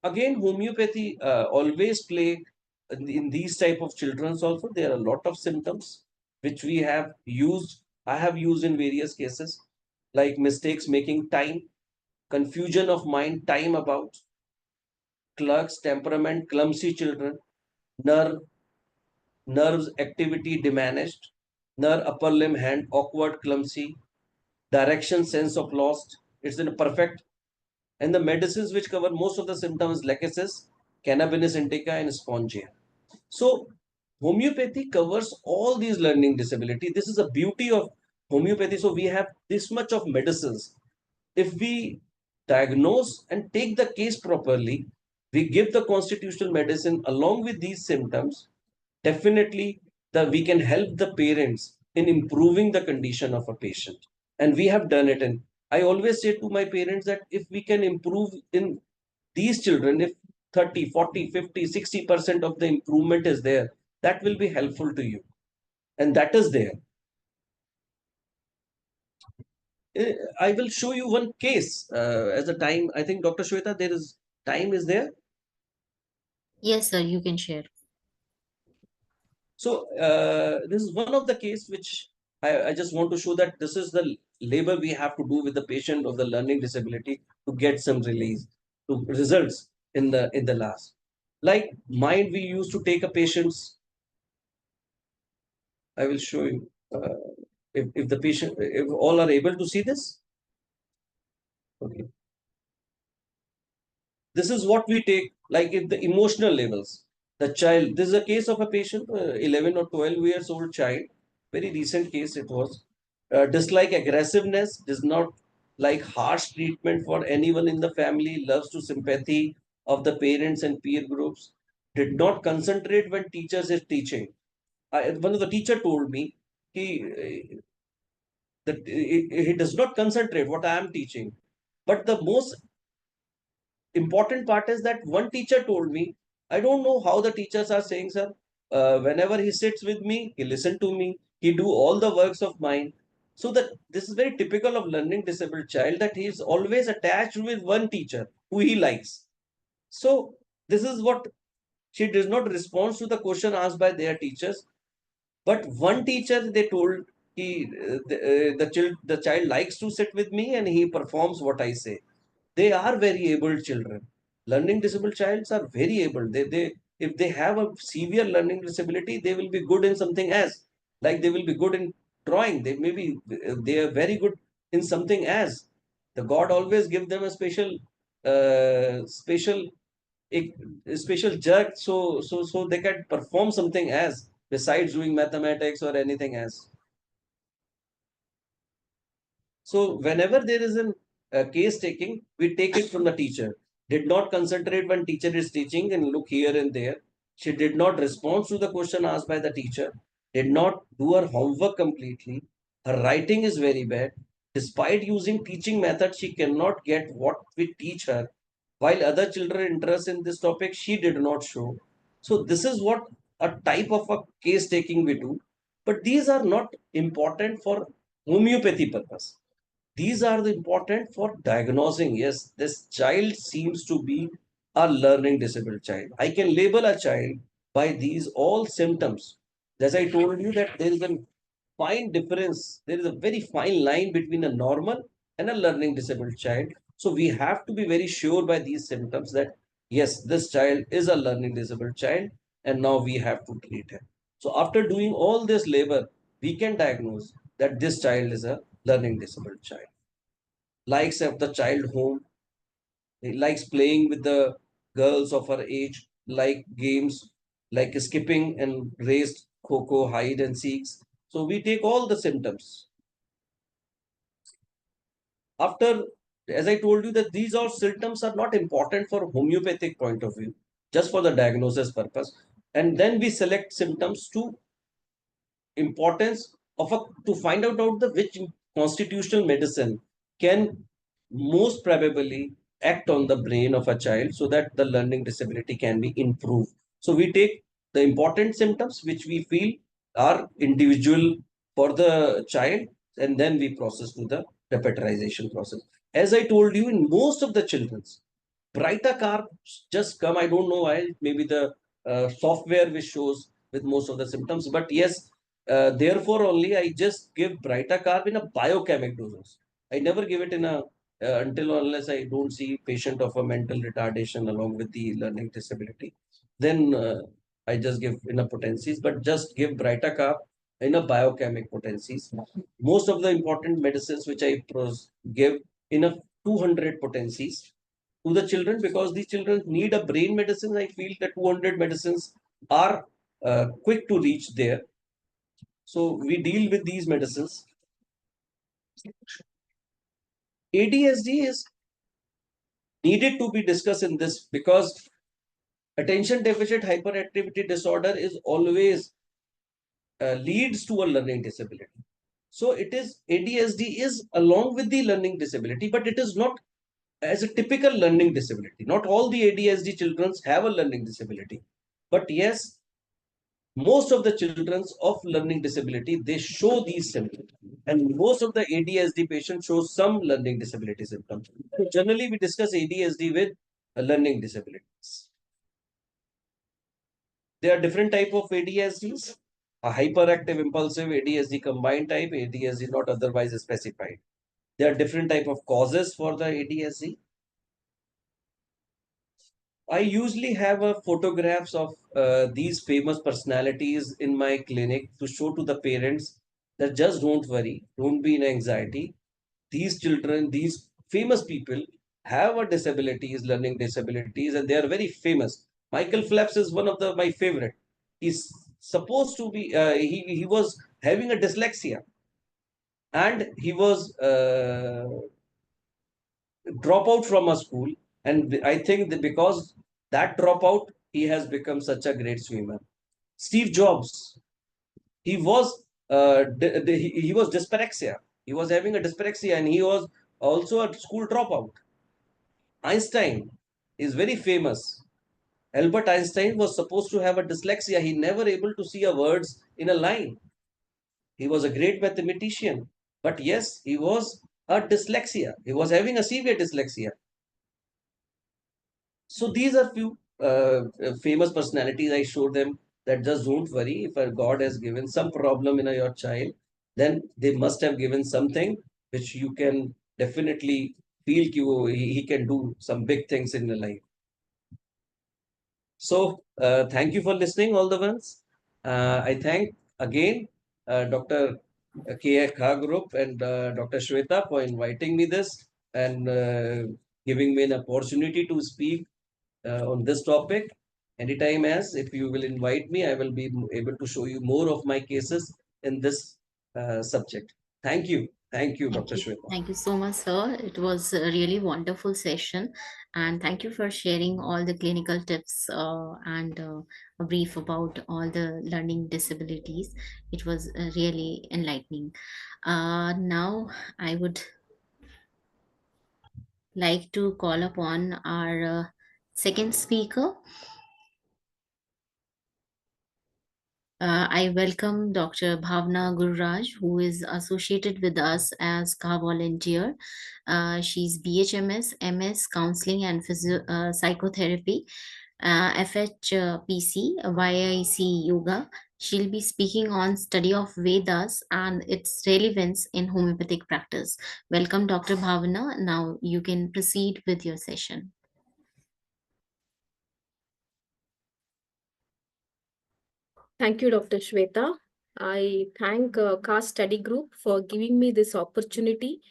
Again, homeopathy always play in these type of children also. There are a lot of symptoms which we have used. I have used in various cases, like mistakes making time, confusion of mind, time about, clerks, temperament, clumsy children, nerve, nerves activity diminished, nerve upper limb hand awkward, clumsy, direction sense of lost. It's in a perfect. And the medicines which cover most of the symptoms, lachesis, cannabis indica, and spongia. So homeopathy covers all these learning disability. This is a beauty of homeopathy. So we have this much of medicines. If we diagnose and take the case properly, we give the constitutional medicine along with these symptoms, definitely we can help the parents in improving the condition of a patient. And we have done it. And I always say to my parents that if we can improve in these children, if 30, 40, 50, 60% of the improvement is there, that will be helpful to you. And that is there. I will show you one case as a time. I think Dr. Shweta, there is time is there. Yes, sir, you can share. So this is one of the case which I just want to show that this is the labor we have to do with the patient of the learning disability to get some release to results in the last. Like mind, we used to take a patient's. I will show you if the patient, if all are able to see this. Okay. This is what we take, like if the emotional levels, the child, this is a case of a patient, 11 or 12 years old child, very recent case it was, dislike aggressiveness, does not like harsh treatment for anyone in the family, loves to sympathy of the parents and peer groups, did not concentrate when teachers is teaching. One of the teacher told me that he does not concentrate what I am teaching. But the most important part is that one teacher told me, I don't know how the teachers are saying, sir. Whenever he sits with me, he listen to me, he do all the works of mine. So that this is very typical of learning disabled child, that he is always attached with one teacher who he likes. So this is what she does not respond to the question asked by their teachers. But one teacher, they told the child likes to sit with me and he performs what I say. They are very able children. Learning disabled childs are very able. They if they have a severe learning disability, they will be good in something else. Like they will be good in drawing. They are very good in something else. The God always give them a special a special jerk, so they can perform something else besides doing mathematics or anything else. So whenever there is a case taking, we take it from the teacher. Did not concentrate when teacher is teaching and look here and there. She did not respond to the question asked by the teacher. Did not do her homework completely. Her writing is very bad. Despite using teaching methods, she cannot get what we teach her. While other children interest in this topic, she did not show. So this is what a type of a case taking we do. But these are not important for homeopathy purpose. These are the important for diagnosing. Yes, this child seems to be a learning disabled child. I can label a child by these all symptoms. As I told you that there is a fine difference, there is a very fine line between a normal and a learning disabled child. So we have to be very sure by these symptoms that yes, this child is a learning disabled child, and now we have to treat him. So after doing all this labor, we can diagnose that this child is a learning disabled child. Likes of the child home, he likes playing with the girls of her age, like games like skipping and raised, kho hide and seeks. So we take all the symptoms. After, as I told you, that these all symptoms are not important for homeopathic point of view, just for the diagnosis purpose. And then we select symptoms to importance of to find out the which constitutional medicine can most probably act on the brain of a child so that the learning disability can be improved. So we take the important symptoms which we feel are individual for the child, and then we process to the repertorization process. As I told you, in most of the children's, brighter carbs just come. I don't know why. Maybe the software which shows with most of the symptoms. But yes, therefore only I just give brighter carb in a biochemic doses. I never give it in a until or unless I don't see patient of a mental retardation along with the learning disability. Then I just give in a potencies, but just give brighter carb in a biochemic potencies. Most of the important medicines which I give in a 200 potencies to the children, because these children need a brain medicine. I feel that 200 medicines are quick to reach there. So we deal with these medicines. ADHD is needed to be discussed in this because attention deficit hyperactivity disorder is always leads to a learning disability. So it is ADHD is along with the learning disability, but it is not as a typical learning disability. Not all the ADHD children have a learning disability, but yes, most of the children of learning disability, they show these symptoms, and most of the ADHD patients show some learning disability symptoms. So generally we discuss ADHD with learning disabilities. There are different type of ADHDs: a hyperactive impulsive ADHD, combined type ADHD not otherwise specified. There are different type of causes for the ADHD. I usually have photographs of these famous personalities in my clinic to show to the parents that just don't worry, don't be in anxiety. These children, these famous people have a disabilities, learning disabilities, and they are very famous. Michael Phelps is one of my favorite. He's supposed to be, he was having a dyslexia, and he was drop out from a school, and I think that because that dropout, he has become such a great swimmer. Steve Jobs, he was he was dyspraxia. He was having a dyspraxia, and he was also a school dropout. Einstein is very famous. Albert Einstein was supposed to have a dyslexia. He never able to see a words in a line. He was a great mathematician, but yes, he was a dyslexia. He was having a severe dyslexia. So these are few famous personalities. I show them that just don't worry. If a God has given some problem in your child, then they must have given something which you can definitely feel he can do some big things in the life. So thank you for listening, all the ones. I thank again Dr. KHA Group and Dr. Shweta for inviting me this and giving me an opportunity to speak on this topic. Anytime, as if you will invite me, I will be able to show you more of my cases in this subject. Thank you. Thank you, Dr. Shweta. Thank you so much, sir. It was a really wonderful session, and thank you for sharing all the clinical tips and a brief about all the learning disabilities. It was really enlightening. Now, I would like to call upon our second speaker. I welcome Dr. Bhavana Gururaj, who is associated with us as KHA volunteer. She's BHMS, MS, Counseling and Psychotherapy, FHPC, YIC Yoga. She'll be speaking on study of Vedas and its relevance in homeopathic practice. Welcome, Dr. Bhavana. Now you can proceed with your session. Thank you, Dr. Shweta. I thank KHA Study Group for giving me this opportunity.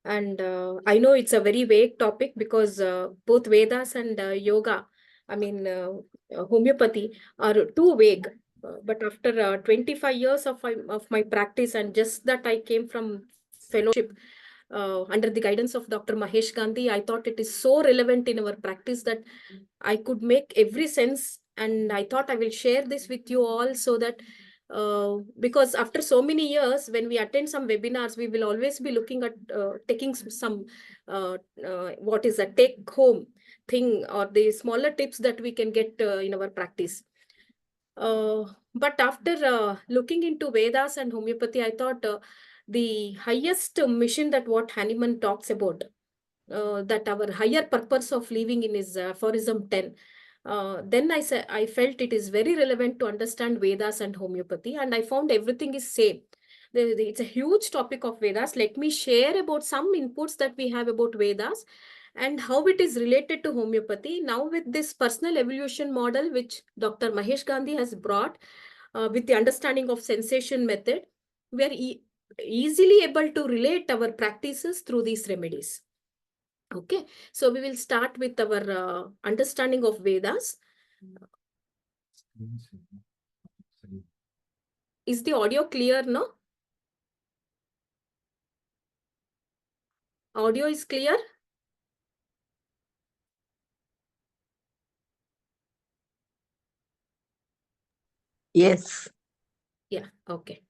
And I know it's a very vague topic because both Vedas and yoga, I mean, homeopathy are too vague. But after 25 years of my practice, and just that I came from fellowship under the guidance of Dr. Mahesh Gandhi, I thought it is so relevant in our practice that I could make every sense. And I thought I will share this with you all so that because after so many years, when we attend some webinars, we will always be looking at taking some what is a take home thing or the smaller tips that we can get in our practice. But after looking into Vedas and homeopathy, I thought the highest mission that what Hahnemann talks about, that our higher purpose of living in is aphorism 10. Then I felt it is very relevant to understand Vedas and homeopathy, and I found everything is same. It's a huge topic of Vedas. Let me share about some inputs that we have about Vedas and how it is related to homeopathy. Now with this personal evolution model, which Dr. Mahesh Gandhi has brought with the understanding of sensation method, we are easily able to relate our practices through these remedies. Okay, so we will start with our understanding of Vedas. Is the audio clear, no? Audio is clear? Yes. Yeah, okay.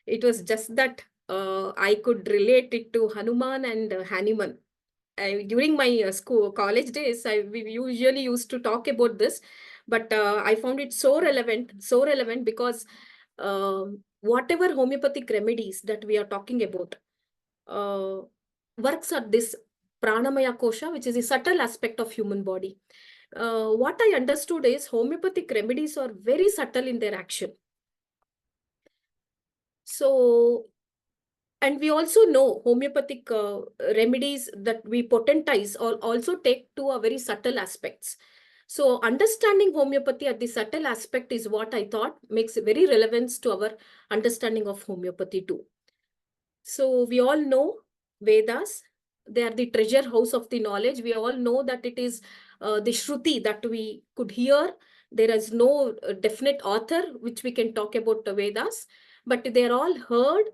It was just that I could relate it to Hanuman and Hahnemann. During my college days, we usually used to talk about this, but I found it so relevant because whatever homeopathic remedies that we are talking about works at this pranamaya kosha, which is a subtle aspect of human body. What I understood is homeopathic remedies are very subtle in their action. So, and we also know homeopathic remedies that we potentize or also take to a very subtle aspects. So understanding homeopathy at the subtle aspect is what I thought makes very relevance to our understanding of homeopathy too. So we all know Vedas, they are the treasure house of the knowledge. We all know that it is the Shruti that we could hear. There is no definite author which we can talk about the Vedas, but they are all heard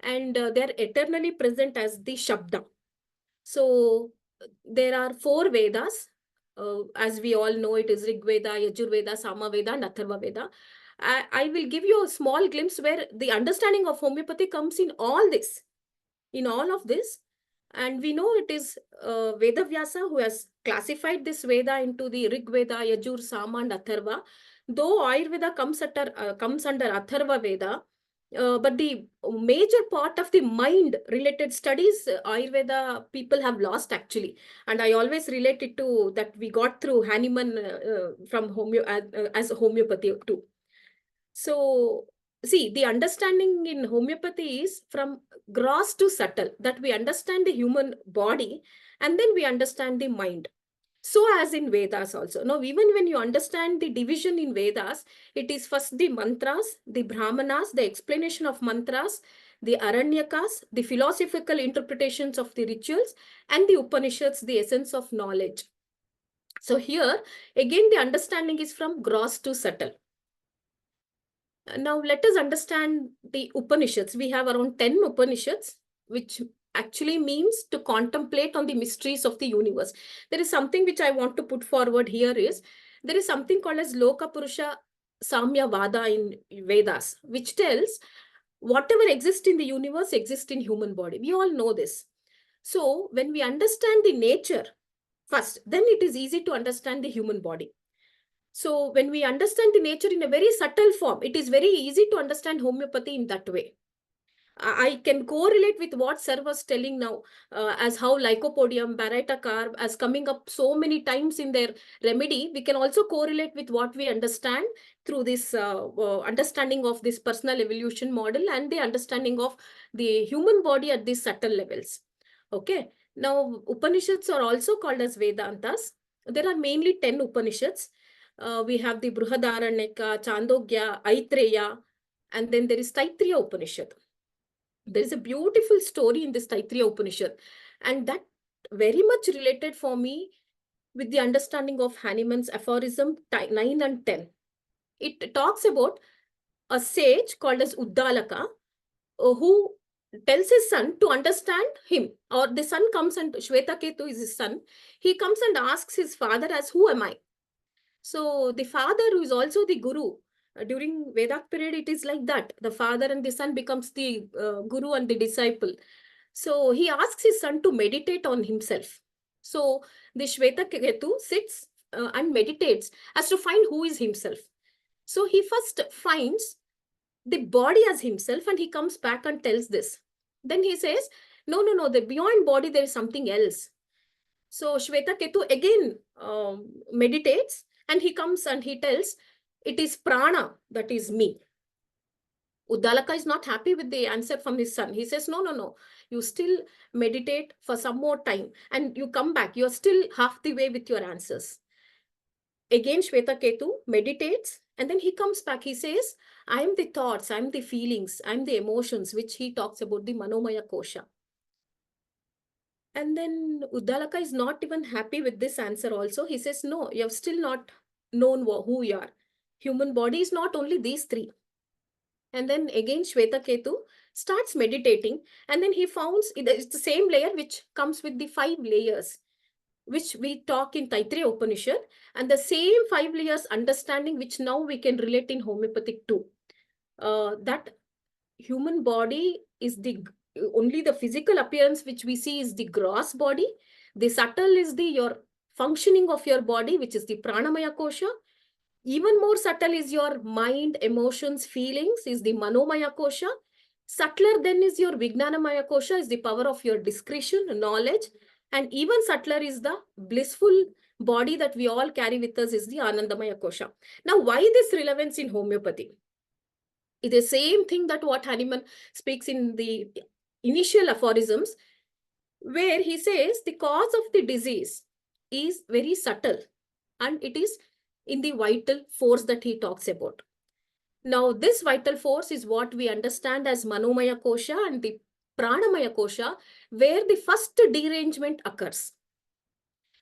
and they are eternally present as the Shabda. So there are 4 Vedas. As we all know, it is Rig Veda, Yajur Veda, Sama Veda, and Atharva Veda. I will give you a small glimpse where the understanding of homeopathy comes in all this. In all of this, and we know it is Veda Vyasa who has classified this Veda into the Rig Veda, Yajur, Sama, and Atharva. Though Ayurveda comes under Atharva Veda, but the major part of the mind related studies, Ayurveda people have lost actually. And I always relate it to that we got through Hahnemann from as homeopathy too. So, see, the understanding in homeopathy is from gross to subtle, that we understand the human body and then we understand the mind. So as in Vedas also. Now, even when you understand the division in Vedas, it is first the mantras, the brahmanas, the explanation of mantras, the aranyakas, the philosophical interpretations of the rituals, and the Upanishads, the essence of knowledge. So here, again, the understanding is from gross to subtle. Now let us understand the Upanishads. We have around 10 Upanishads, which actually means to contemplate on the mysteries of the universe. There is something which I want to put forward here is, there is something called as Loka Purusha Samya Vada in Vedas, which tells whatever exists in the universe exists in human body. We all know this. So when we understand the nature first, then it is easy to understand the human body. So when we understand the nature in a very subtle form, it is very easy to understand homeopathy in that way. I can correlate with what Sir was telling now, as how Lycopodium, Baryta carb as coming up so many times in their remedy. We can also correlate with what we understand through this understanding of this personal evolution model and the understanding of the human body at these subtle levels. Okay. Now, Upanishads are also called as Vedantas. There are mainly 10 Upanishads. We have the Brihadaranyaka, Chandogya, Aitreya, and then there is Taittiriya Upanishad. There is a beautiful story in this Taittiriya Upanishad, and that very much related for me with the understanding of Hahnemann's aphorism 9 and 10. It talks about a sage called as Uddalaka, who tells his son to understand him, or the son comes, and Shwetaketu is his son. He comes and asks his father as, who am I? So the father, who is also the guru, during Vedak period, it is like that. The father and the son becomes the guru and the disciple. So he asks his son to meditate on himself. So the Shwetaketu sits and meditates as to find who is himself. So he first finds the body as himself, and he comes back and tells this. Then he says, no, the beyond body, there is something else. So Shwetaketu again meditates, and he comes and he tells, it is prana that is me. Uddalaka is not happy with the answer from his son. He says, no, you still meditate for some more time and you come back. You're still half the way with your answers. Again, Shwetaketu meditates, and then he comes back. He says, I am the thoughts, I am the feelings, I am the emotions, which he talks about the Manomaya Kosha. And then Uddalaka is not even happy with this answer also. He says, no, you have still not known who you are. Human body is not only these three. And then again, Shwetaketu starts meditating, and then he finds it's the same layer which comes with the 5 layers, which we talk in Taittiriya Upanishad, and the same 5 layers understanding which now we can relate in homeopathic too. That human body is only the physical appearance which we see is the gross body. The subtle is your functioning of your body, which is the Pranamaya Kosha. Even more subtle is your mind, emotions, feelings, is the Manomaya Kosha. Subtler then is your Vijnanamaya Kosha, is the power of your discretion, knowledge. And even subtler is the blissful body that we all carry with us, is the Anandamaya Kosha. Now, why this relevance in homeopathy? It's the same thing that what Hahnemann speaks in the initial aphorisms, where he says the cause of the disease is very subtle, and it is in the vital force that he talks about. Now, this vital force is what we understand as Manomaya Kosha and the Pranamaya Kosha, where the first derangement occurs.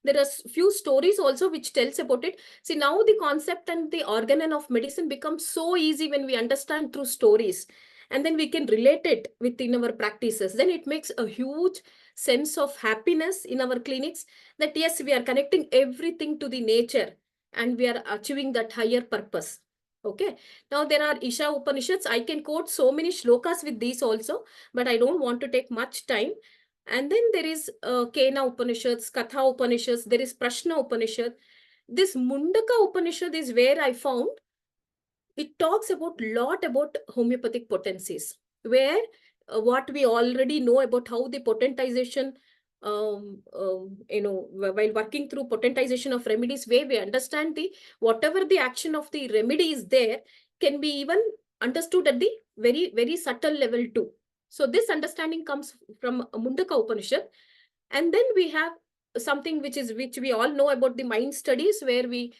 There are few stories also which tells about it. See, now the concept and the organon of medicine becomes so easy when we understand through stories, and then we can relate it within our practices. Then it makes a huge sense of happiness in our clinics that yes, we are connecting everything to the nature and we are achieving that higher purpose. Okay. Now there are Isha Upanishads. I can quote so many shlokas with these also, but I don't want to take much time. And then there is KHA Upanishads, Katha Upanishads, there is Prashna Upanishad. This Mundaka Upanishad is where I found it talks about lot about homeopathic potencies, where what we already know about how the potentization, while working through potentization of remedies, where we understand the whatever the action of the remedy is there can be even understood at the very, very subtle level too. So this understanding comes from Mundaka Upanishad. And then we have something which we all know about the mind studies, where we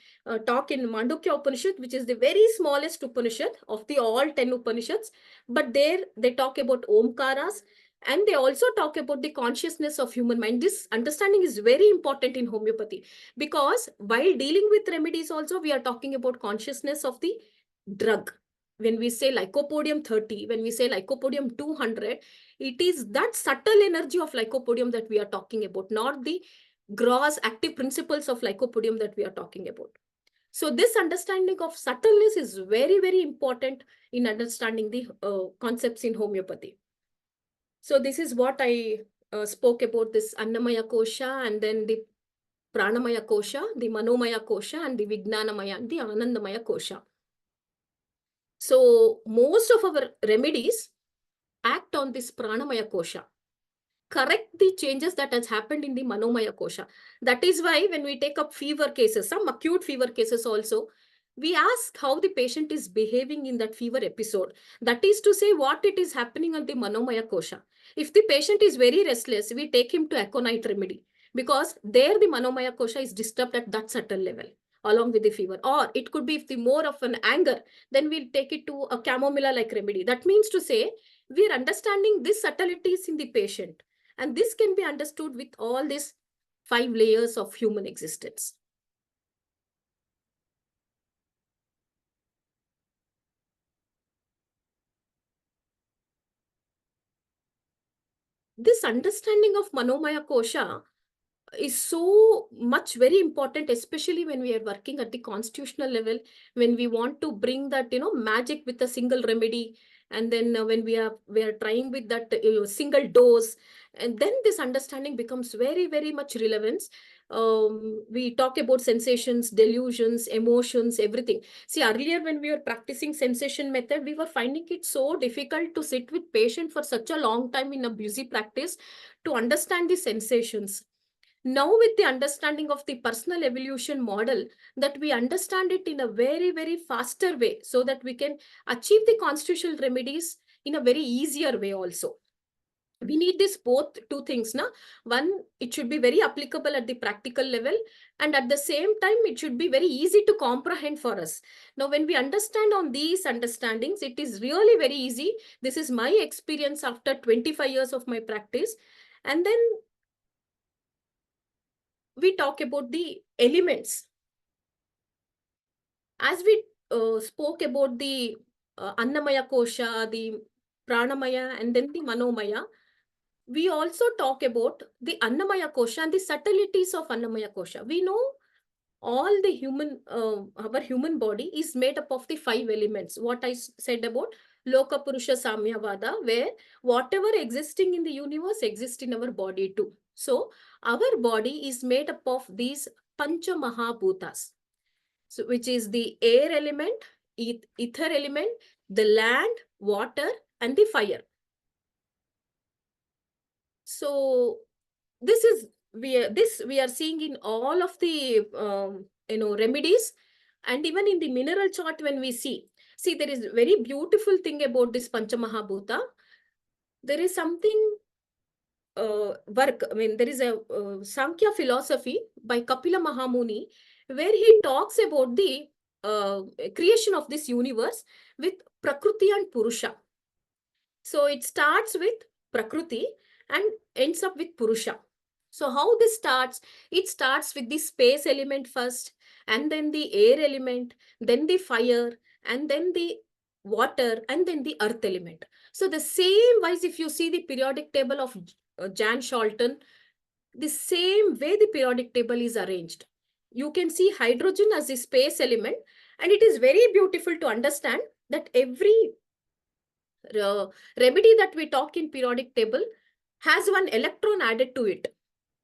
talk in Mandukya Upanishad, which is the very smallest Upanishad of the all 10 Upanishads. But there they talk about Omkaras, and they also talk about the consciousness of human mind. This understanding is very important in homeopathy, because while dealing with remedies also, we are talking about consciousness of the drug. When we say Lycopodium 30, when we say Lycopodium 200, it is that subtle energy of Lycopodium that we are talking about, not the gross active principles of Lycopodium that we are talking about. So this understanding of subtleness is very, very important in understanding the concepts in homeopathy. So this is what I spoke about, this Annamaya Kosha, and then the Pranamaya Kosha, the Manomaya Kosha, and the Vijnanamaya, and the Anandamaya Kosha. So most of our remedies act on this Pranamaya Kosha, correct the changes that has happened in the Manomaya Kosha. That is why when we take up fever cases, some acute fever cases also, we ask how the patient is behaving in that fever episode. That is to say what it is happening on the Manomaya Kosha. If the patient is very restless, we take him to aconite remedy, because there the Manomaya Kosha is disturbed at that subtle level along with the fever. Or it could be if the more of an anger, then we'll take it to a chamomilla like remedy. That means to say we are understanding these subtleties in the patient. And this can be understood with all these 5 layers of human existence. This understanding of Manomaya Kosha is so much very important, especially when we are working at the constitutional level, when we want to bring that, magic with a single remedy. And then when we are trying with that single dose, and then this understanding becomes very, very much relevance. We talk about sensations, delusions, emotions, everything. See, earlier when we were practicing sensation method, we were finding it so difficult to sit with patient for such a long time in a busy practice to understand the sensations. Now with the understanding of the personal evolution model, that we understand it in a very, very faster way, so that we can achieve the constitutional remedies in a very easier way also. We need this both two things. One, it should be very applicable at the practical level, and at the same time it should be very easy to comprehend for us. Now when we understand on these understandings, it is really very easy. This is my experience after 25 years of my practice. And then we talk about the elements. As we spoke about the Annamaya Kosha, the Pranamaya, and then the Manomaya, we also talk about the Annamaya Kosha and the subtleties of Annamaya Kosha. We know all the human, our human body is made up of the 5 elements. What I said about Loka Purusha Samyavada, where whatever existing in the universe exists in our body too. So our body is made up of these Pancha Mahabhutas, so which is the air element, ether element, the land, water, and the fire. So this is we are seeing in all of the remedies, and even in the mineral chart. When we see there is very beautiful thing about this Panchamahabhuta. There is something work. I mean, there is a Sankhya philosophy by Kapila Mahamuni, where he talks about the creation of this universe with Prakriti and Purusha. So it starts with Prakriti and ends up with Purusha. So how this starts? It starts with the space element first, and then the air element, then the fire, and then the water, and then the earth element. So the same wise, if you see the periodic table of Jan Shalton, the same way the periodic table is arranged. You can see hydrogen as the space element, and it is very beautiful to understand that every remedy that we talk in periodic table has one electron added to it.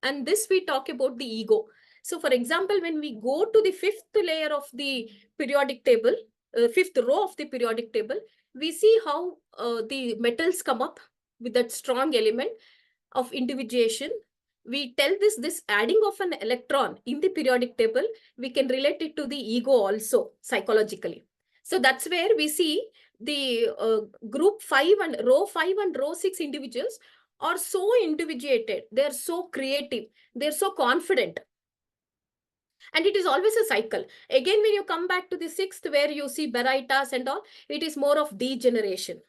And this we talk about the ego. So for example, when we go to the 5th layer of the periodic table, 5th row of the periodic table, we see how the metals come up with that strong element of individuation. We tell this adding of an electron in the periodic table, we can relate it to the ego also psychologically. So that's where we see the group 5 and row 5 and row 6 individuals are so individuated. They're so creative. They're so confident. And it is always a cycle. Again, when you come back to the 6th, where you see Baraitas and all, it is more of degeneration.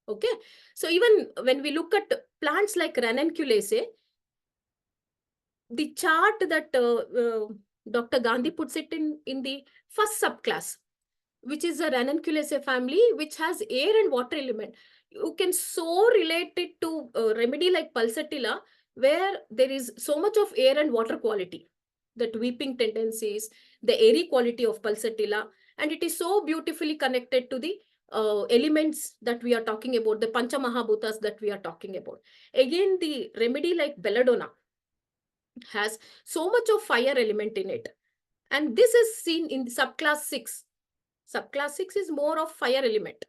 Okay. So even when we look at plants like Ranunculaceae, the chart that Dr. Gandhi puts it in the first subclass, which is a Ranunculaceae family, which has air and water element. You can so relate it to a remedy like Pulsatilla, where there is so much of air and water quality, that weeping tendencies, the airy quality of Pulsatilla, and it is so beautifully connected to the elements that we are talking about, the Pancha Mahabhutas that we are talking about. Again, the remedy like Belladonna has so much of fire element in it. And this is seen in the subclass 6. Subclass 6 is more of fire element.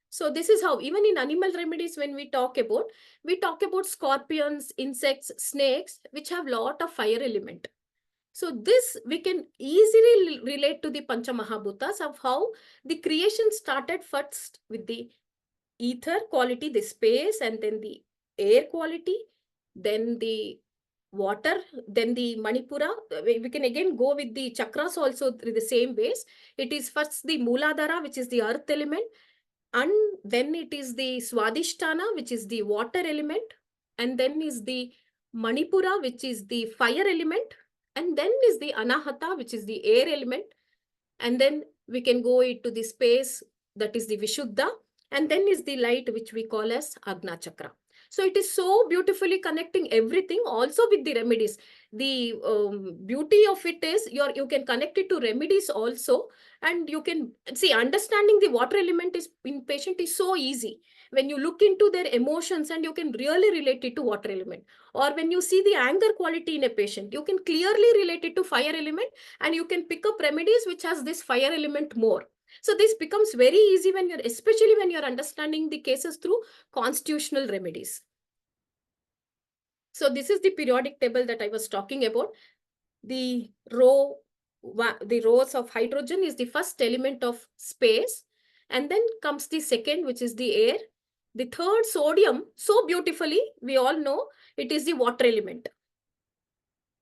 So this is how, even in animal remedies, when we talk about scorpions, insects, snakes, which have lot of fire element. So this we can easily relate to the Pancha Mahabhutas of how the creation started first with the ether quality, the space, and then the air quality, then the water, then the Manipura. We can again go with the chakras also through the same ways. It is first the Mooladhara, which is the earth element, and then it is the Swadhisthana, which is the water element, and then is the Manipura, which is the fire element, and then is the Anahata, which is the air element, and then we can go into the space, that is the Vishuddha, and then is the light, which we call as Agna Chakra. So it is so beautifully connecting everything, also with the remedies. The beauty of it is you can connect it to remedies also, and you can see understanding the water element is in patient is so easy when you look into their emotions, and you can really relate it to water element. Or when you see the anger quality in a patient, you can clearly relate it to fire element, and you can pick up remedies which has this fire element more. So this becomes very easy when you're, especially when you're understanding the cases through constitutional remedies. So this is the periodic table that I was talking about. The rows of hydrogen is the first element of space, and then comes the second, which is the air. The third, sodium, so beautifully we all know it is the water element.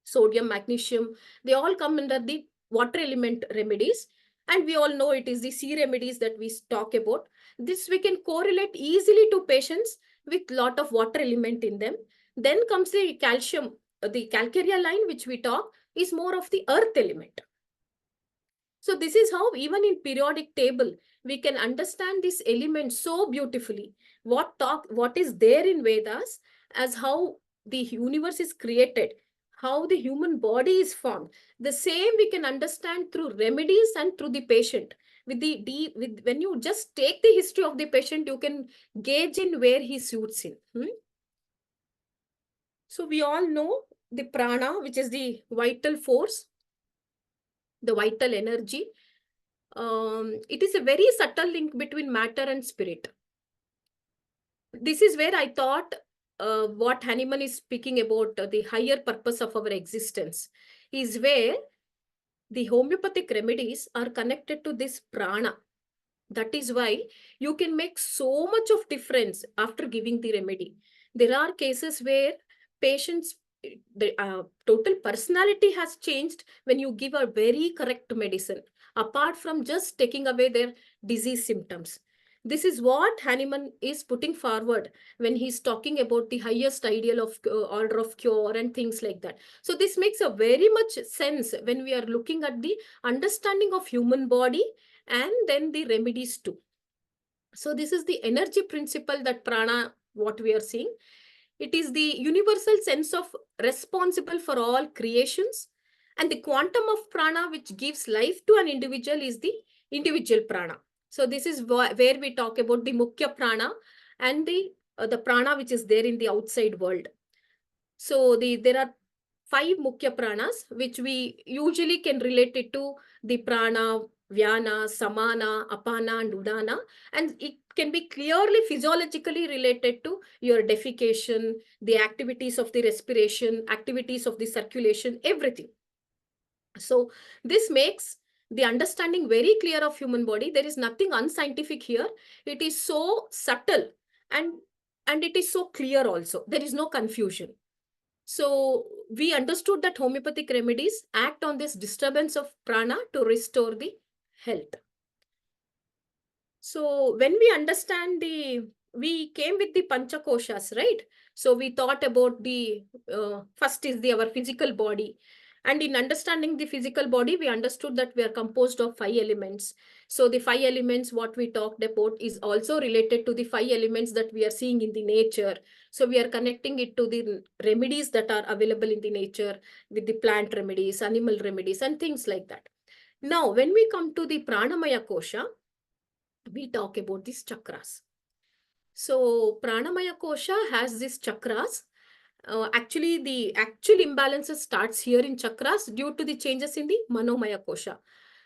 Sodium, magnesium, they all come under the water element remedies, and we all know it is the C remedies that we talk about. This we can correlate easily to patients with lot of water element in them. Then comes the calcium, the calcarea line, which we talk is more of the earth element. So this is how even in periodic table, we can understand this element so beautifully. What is there in Vedas as how the universe is created, how the human body is formed. The same we can understand through remedies and through the patient. When you just take the history of the patient, you can gauge in where he suits in. So we all know the prana, which is the vital force, the vital energy. It is a very subtle link between matter and spirit. This is where I thought what Hahnemann is speaking about, the higher purpose of our existence, is where the homeopathic remedies are connected to this prana. That is why you can make so much of difference after giving the remedy. There are cases where patients, the total personality has changed when you give a very correct medicine, apart from just taking away their disease symptoms. This is what Hahnemann is putting forward when he's talking about the highest ideal of order of cure and things like that. So this makes a very much sense when we are looking at the understanding of human body and then the remedies too. So this is the energy principle that prana, what we are seeing. It is the universal sense of responsible for all creations, and the quantum of prana which gives life to an individual is the individual prana. So this is where we talk about the mukhya prana and the prana which is there in the outside world. So there are 5 mukhya pranas, which we usually can relate it to the prana, vyana, samana, apana, and udana. And it can be clearly physiologically related to your defecation, the activities of the respiration, activities of the circulation, everything. So this makes the understanding very clear of human body. There is nothing unscientific here. It is so subtle and it is so clear also. There is no confusion. So we understood that homeopathic remedies act on this disturbance of prana to restore the health. So when we understand we came with the panchakoshas, right? So we thought about the, first is our physical body. And in understanding the physical body, we understood that we are composed of 5 elements. So the 5 elements, what we talked about is also related to the 5 elements that we are seeing in the nature. So we are connecting it to the remedies that are available in the nature with the plant remedies, animal remedies, and things like that. Now, when we come to the pranamaya kosha, we talk about these chakras. So pranamaya kosha has these chakras. Actually, the actual imbalances starts here in chakras due to the changes in the manomaya kosha.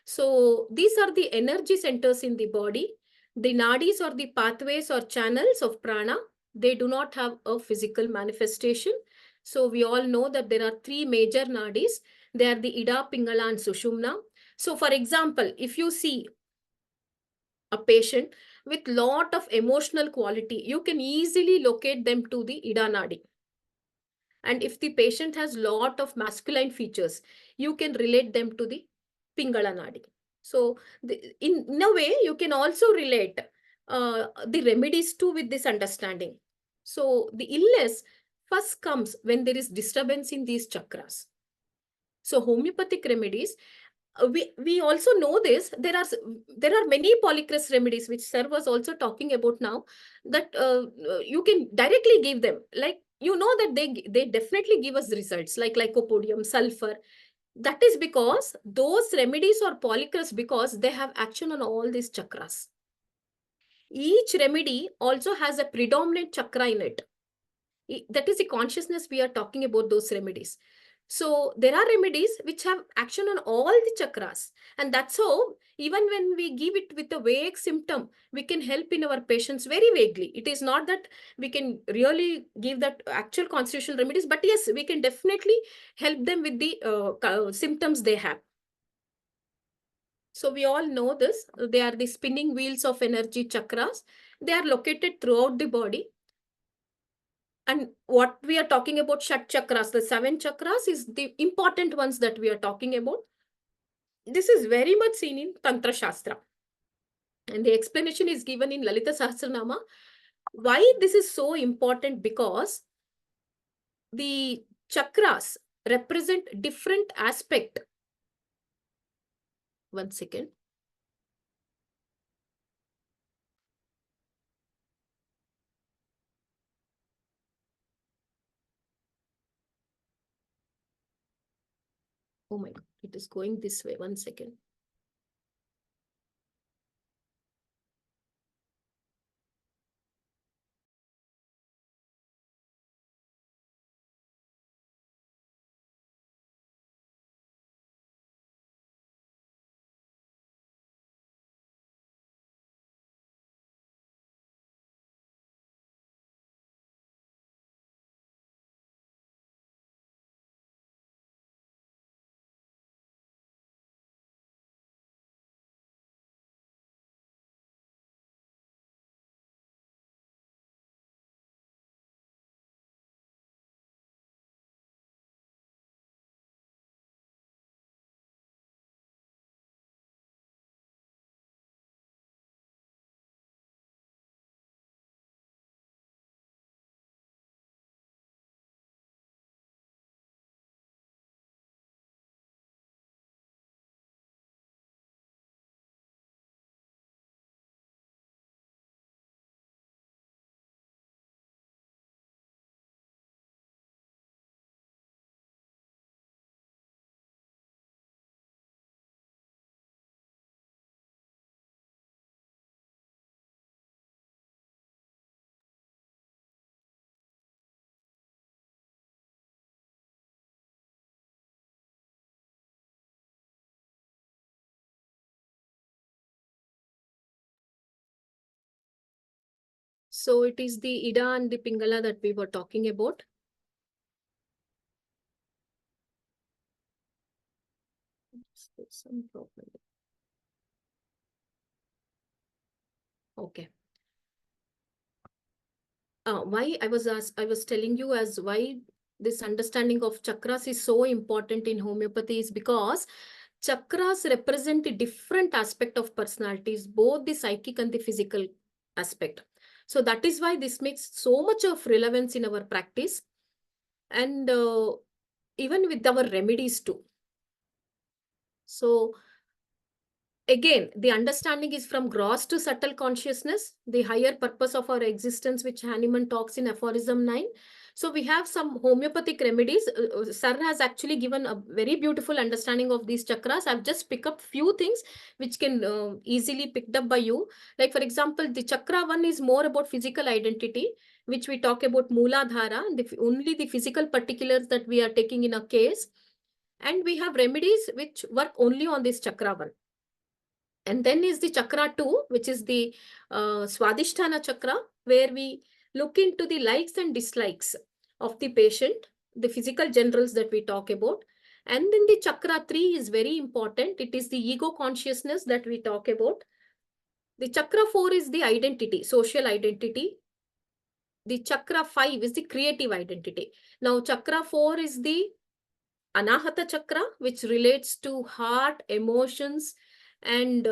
So these are the energy centers in the body. The nadis or the pathways or channels of prana, they do not have a physical manifestation. So we all know that there are 3 major nadis. They are the Ida, Pingala, and Sushumna. So for example, if you see a patient with lot of emotional quality, you can easily locate them to the Ida Nadi. And if the patient has lot of masculine features, you can relate them to the Pingala Nadi. So in a way, you can also relate the remedies too with this understanding. So the illness first comes when there is disturbance in these chakras. So homeopathic remedies, we also know this. There are many polycrest remedies which Sir was also talking about now, that you can directly give them. Like, you know that they definitely give us results, like lycopodium, sulfur. That is because those remedies are polycrest because they have action on all these chakras. Each remedy also has a predominant chakra in it. That is the consciousness we are talking about, those remedies. So there are remedies which have action on all the chakras. And that's how, even when we give it with a vague symptom, we can help in our patients very vaguely. It is not that we can really give that actual constitutional remedies, but yes, we can definitely help them with the symptoms they have. So we all know this. They are the spinning wheels of energy chakras. They are located throughout the body. And what we are talking about, Shat chakras, the 7 chakras, is the important ones that we are talking about. This is very much seen in Tantra Shastra. And the explanation is given in Lalita Sahasranama. Why this is so important? Because the chakras represent different aspect. One second. Oh my God, it is going this way. One second. So it is the Ida and the Pingala that we were talking about. There's some problem. Okay. Why I was telling you as why this understanding of chakras is so important in homeopathy is because chakras represent a different aspect of personalities, both the psychic and the physical aspect. So that is why this makes so much of relevance in our practice, and even with our remedies too. So again, the understanding is from gross to subtle consciousness, the higher purpose of our existence, which Hahnemann talks in Aphorism 9. So we have some homeopathic remedies. Sir has actually given a very beautiful understanding of these chakras. I've just picked up few things which can easily picked up by you. Like, for example, the chakra 1 is more about physical identity, which we talk about Mooladhara, only the physical particulars that we are taking in a case. And we have remedies which work only on this chakra 1. And then is the chakra 2, which is the Swadhisthana chakra, where we look into the likes and dislikes of the patient, the physical generals that we talk about. And then the chakra 3 is very important. It is the ego consciousness that we talk about. The chakra 4 is the identity, social identity. The chakra 5 is the creative identity. Now, chakra 4 is the Anahata chakra, which relates to heart, emotions, and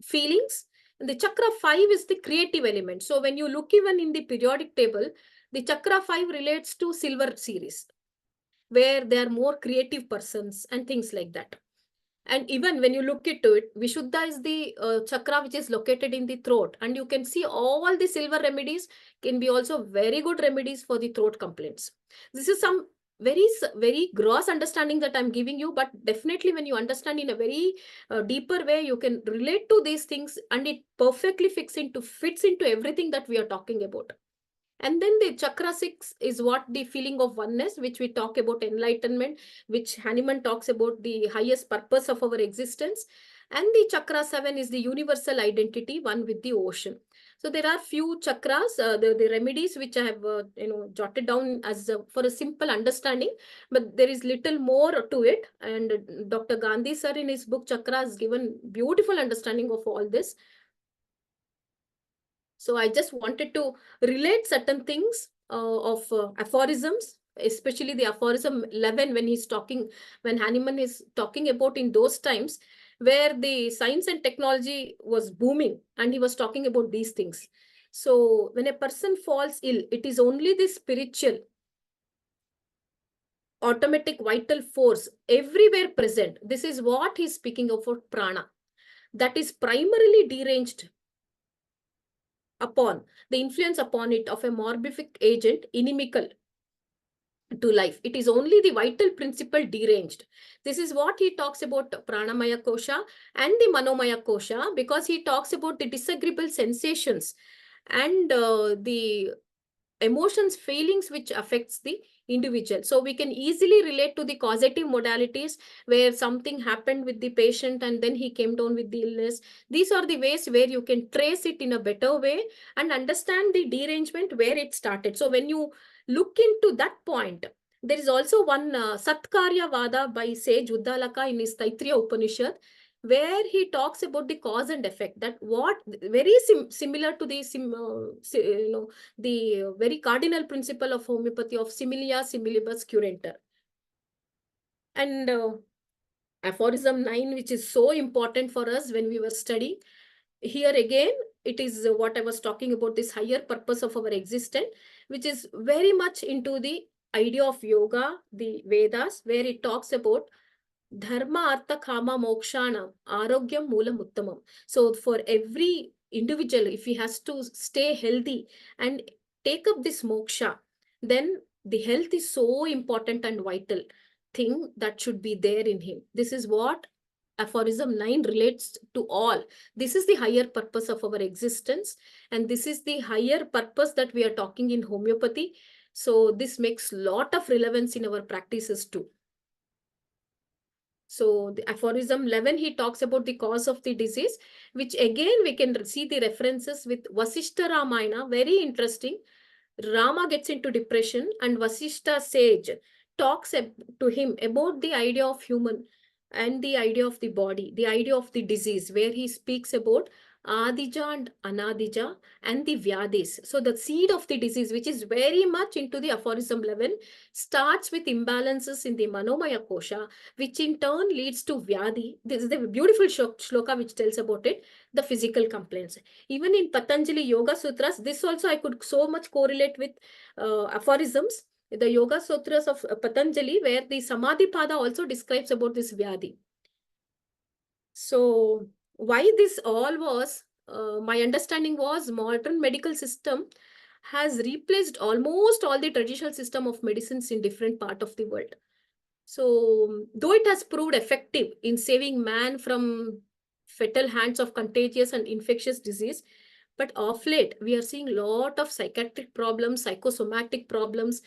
feelings. And the chakra 5 is the creative element. So when you look even in the periodic table, The chakra 5 relates to silver series, where they are more creative persons and things like that. And even when you look into it, Vishuddha is the chakra which is located in the throat. And you can see all the silver remedies can be also very good remedies for the throat complaints. This is some very gross understanding that I'm giving you, but definitely when you understand in a very deeper way, you can relate to these things and it perfectly fits into everything that we are talking about. And then the chakra 6 is what the feeling of oneness, which we talk about enlightenment, which Hahnemann talks about the highest purpose of our existence. And the chakra 7 is the universal identity, one with the ocean. So there are few chakras, the remedies which I have jotted down as for a simple understanding, but there is little more to it. And Dr. Gandhi sir in his book Chakra has given beautiful understanding of all this. So I just wanted to relate certain things of aphorisms, especially the aphorism 11 when Hahnemann is talking about in those times where the science and technology was booming and he was talking about these things. So when a person falls ill, it is only the spiritual automatic vital force everywhere present. This is what he's speaking of for prana. That is primarily deranged upon the influence upon it of a morbific agent inimical to life. It is only the vital principle deranged. This is what he talks about pranamaya kosha and the manomaya kosha, because he talks about the disagreeable sensations and the emotions, feelings which affects the individual. So we can easily relate to the causative modalities where something happened with the patient and then he came down with the illness. These are the ways where you can trace it in a better way and understand the derangement where it started. So when you look into that point, there is also one Satkarya Vada by sage Uddalaka in his Taittiriya Upanishad, where he talks about the cause and effect, that what very similar to the the very cardinal principle of homeopathy of similia similibus curantur. And aphorism 9, which is so important for us when we were studying. Here again, it is what I was talking about, this higher purpose of our existence, which is very much into the idea of yoga, the Vedas, where it talks about dharma, artha, kama, mokshana, arogyam, moolam, uttamam. So for every individual, if he has to stay healthy and take up this moksha, then the health is so important and vital thing that should be there in him. This is what aphorism 9 relates to all. This is the higher purpose of our existence, and this is the higher purpose that we are talking in homeopathy. So this makes lot of relevance in our practices too. So the aphorism 11, he talks about the cause of the disease, which again we can see the references with Vasishta Ramayana, very interesting. Rama gets into depression and Vasishta sage talks to him about the idea of human and the idea of the body, the idea of the disease, where he speaks about Adija and Anadija and the Vyadis. So the seed of the disease, which is very much into the aphorism 11, starts with imbalances in the Manomaya Kosha, which in turn leads to Vyadi. This is the beautiful shloka which tells about it, the physical complaints. Even in Patanjali Yoga Sutras, this also I could so much correlate with aphorisms. The Yoga Sutras of Patanjali, where the Samadhi Pada also describes about this Vyadi. So why this all was, my understanding was modern medical system has replaced almost all the traditional system of medicines in different part of the world. So though it has proved effective in saving man from fatal hands of contagious and infectious disease, but of late we are seeing a lot of psychiatric problems, psychosomatic problems,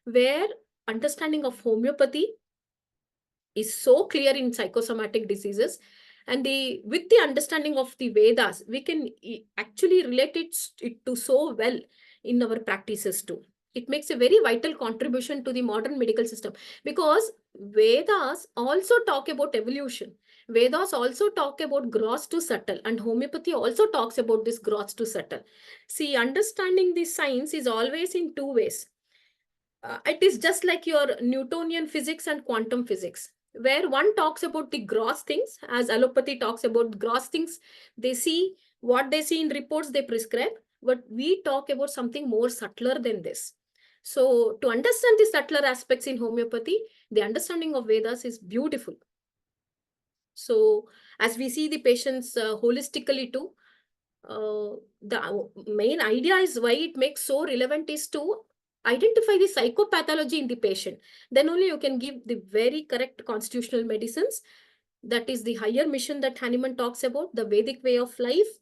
where understanding of homeopathy is so clear in psychosomatic diseases. And with the understanding of the Vedas, we can actually relate it to so well in our practices too. It makes a very vital contribution to the modern medical system, because Vedas also talk about evolution. Vedas also talk about gross to subtle, and homeopathy also talks about this gross to subtle. See, understanding the science is always in two ways. It is just like your Newtonian physics and quantum physics, where one talks about the gross things, as allopathy talks about gross things. They see what they see in reports, they prescribe, but we talk about something more subtler than this. So to understand the subtler aspects in homeopathy, the understanding of Vedas is beautiful. So as we see the patients holistically too, the main idea is why it makes so relevant is to identify the psychopathology in the patient. Then only you can give the very correct constitutional medicines. That is the higher mission that Hahnemann talks about, the Vedic way of life,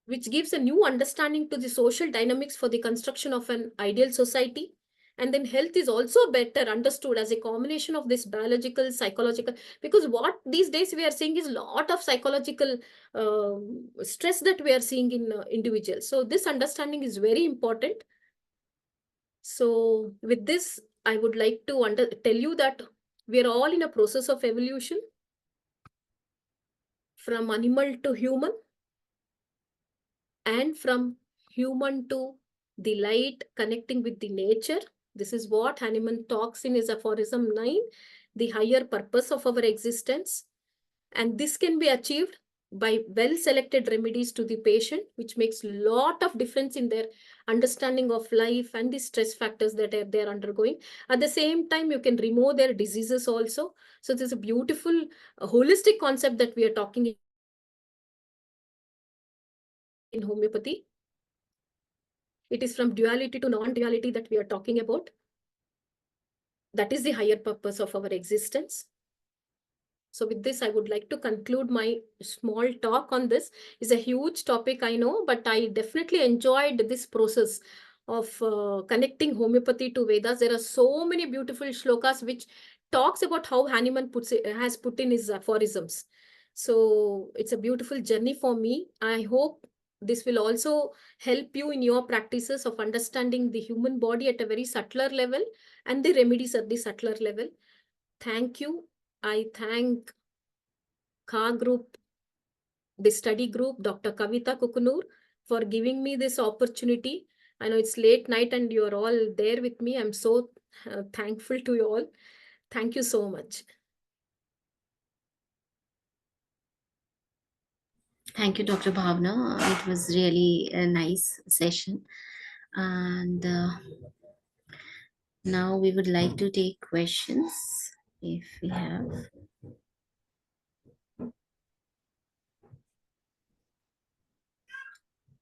which gives a new understanding to the social dynamics for the construction of an ideal society. And then health is also better understood as a combination of this biological, psychological, because what these days we are seeing is a lot of psychological stress that we are seeing in individuals. So this understanding is very important. So with this, I would like to tell you that we are all in a process of evolution from animal to human, and from human to the light connecting with the nature. This is what Hahnemann talks in his aphorism 9, the higher purpose of our existence. And this can be achieved by well-selected remedies to the patient, which makes a lot of difference in their understanding of life and the stress factors that they're undergoing. At the same time, you can remove their diseases also. So this is a beautiful, holistic concept that we are talking in homeopathy. It is from duality to non-duality that we are talking about. That is the higher purpose of our existence. So with this, I would like to conclude my small talk on this. It's a huge topic, I know, but I definitely enjoyed this process of connecting homeopathy to Vedas. There are so many beautiful shlokas which talks about how Hahnemann has put in his aphorisms. So it's a beautiful journey for me. I hope this will also help you in your practices of understanding the human body at a very subtler level and the remedies at the subtler level. Thank you. I thank KHA group, the study group, Dr. Kavita Kukunur, for giving me this opportunity. I know it's late night and you're all there with me. I'm so thankful to you all. Thank you so much. Thank you, Dr. Bhavana. It was really a nice session. And now we would like to take questions if we have.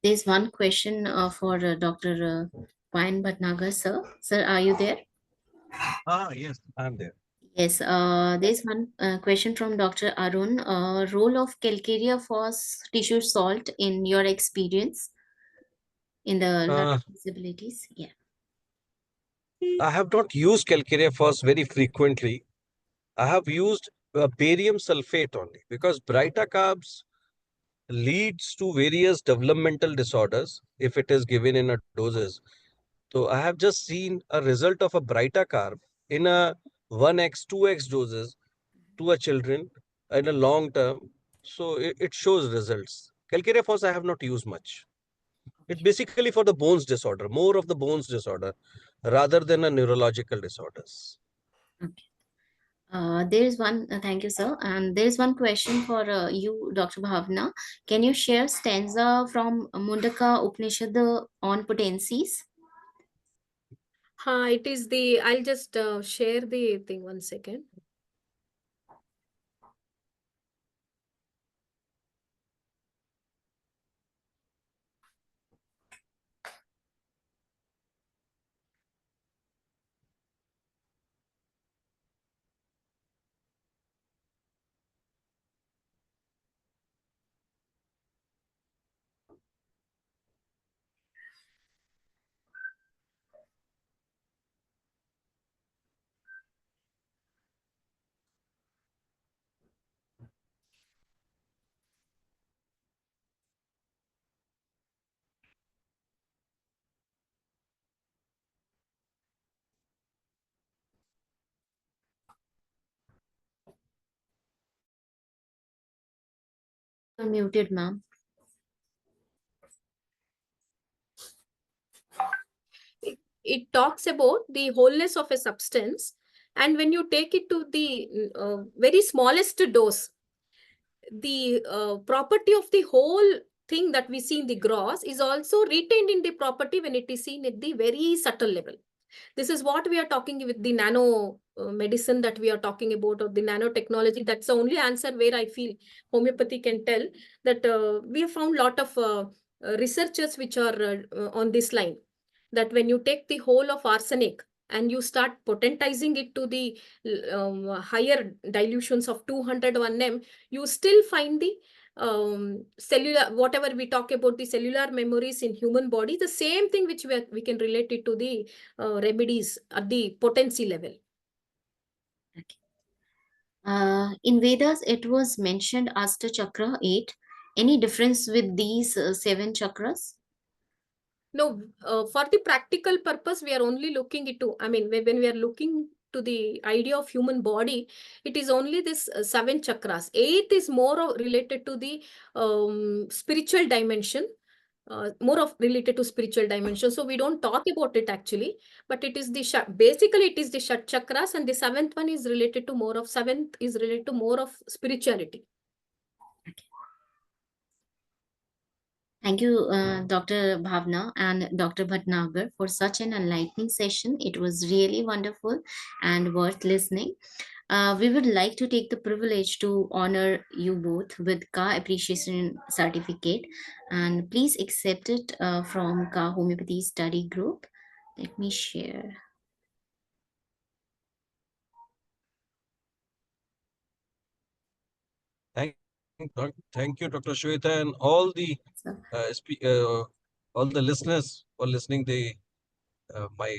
There's one question for Dr. BHATNAGAR, sir. Sir, are you there? Yes, I'm there. Yes, there's one question from Dr. Arun. Role of calcarea phos tissue salt in your experience in the learning disabilities? Yeah. I have not used calcarea phos very frequently. I have used barium sulfate only because Brighta carbs leads to various developmental disorders if it is given in a doses. So I have just seen a result of a Brighta carb in a 1x, 2x doses to a children in a long term. So it shows results. Calcarea phos I have not used much. It's basically for the bones disorder, more of the bones disorder rather than a neurological disorders. Okay. There's one, thank you, sir. And there's one question for you, Dr. Bhavna. Can you share stanza from Mundaka Upanishad on potencies? It is the, I'll just share the thing 1 second. You're muted, ma'am. It talks about the wholeness of a substance, and when you take it to the very smallest dose, the property of the whole thing that we see in the gross is also retained in the property when it is seen at the very subtle level. This is what we are talking with the nano medicine that we are talking about, or the nanotechnology. That's the only answer where I feel homeopathy can tell that we have found a lot of researchers which are on this line, that when you take the whole of arsenic and you start potentizing it to the higher dilutions of 201 m, you still find the cellular, whatever we talk about, the cellular memories in human body, the same thing which we can relate it to the remedies at the potency level. In Vedas, it was mentioned Asta Chakra 8. Any difference with these 7 chakras? No, for the practical purpose, we are only looking into, I mean, when we are looking to the idea of human body, it is only this 7 chakras. 8 is more related to the spiritual dimension, more of related to spiritual dimension. So we don't talk about it actually, but it is the basically it is the Shat chakras, and the 7th one is related to more of 7th is related to more of spirituality. Thank you, Dr. Bhavna and Dr. Bhatnagar, for such an enlightening session. It was really wonderful and worth listening. We would like to take the privilege to honor you both with KHA Appreciation Certificate, and please accept it from KHA Homeopathy Study Group. Let me share. Thank you, Dr. Shweta, and all the listeners for listening the my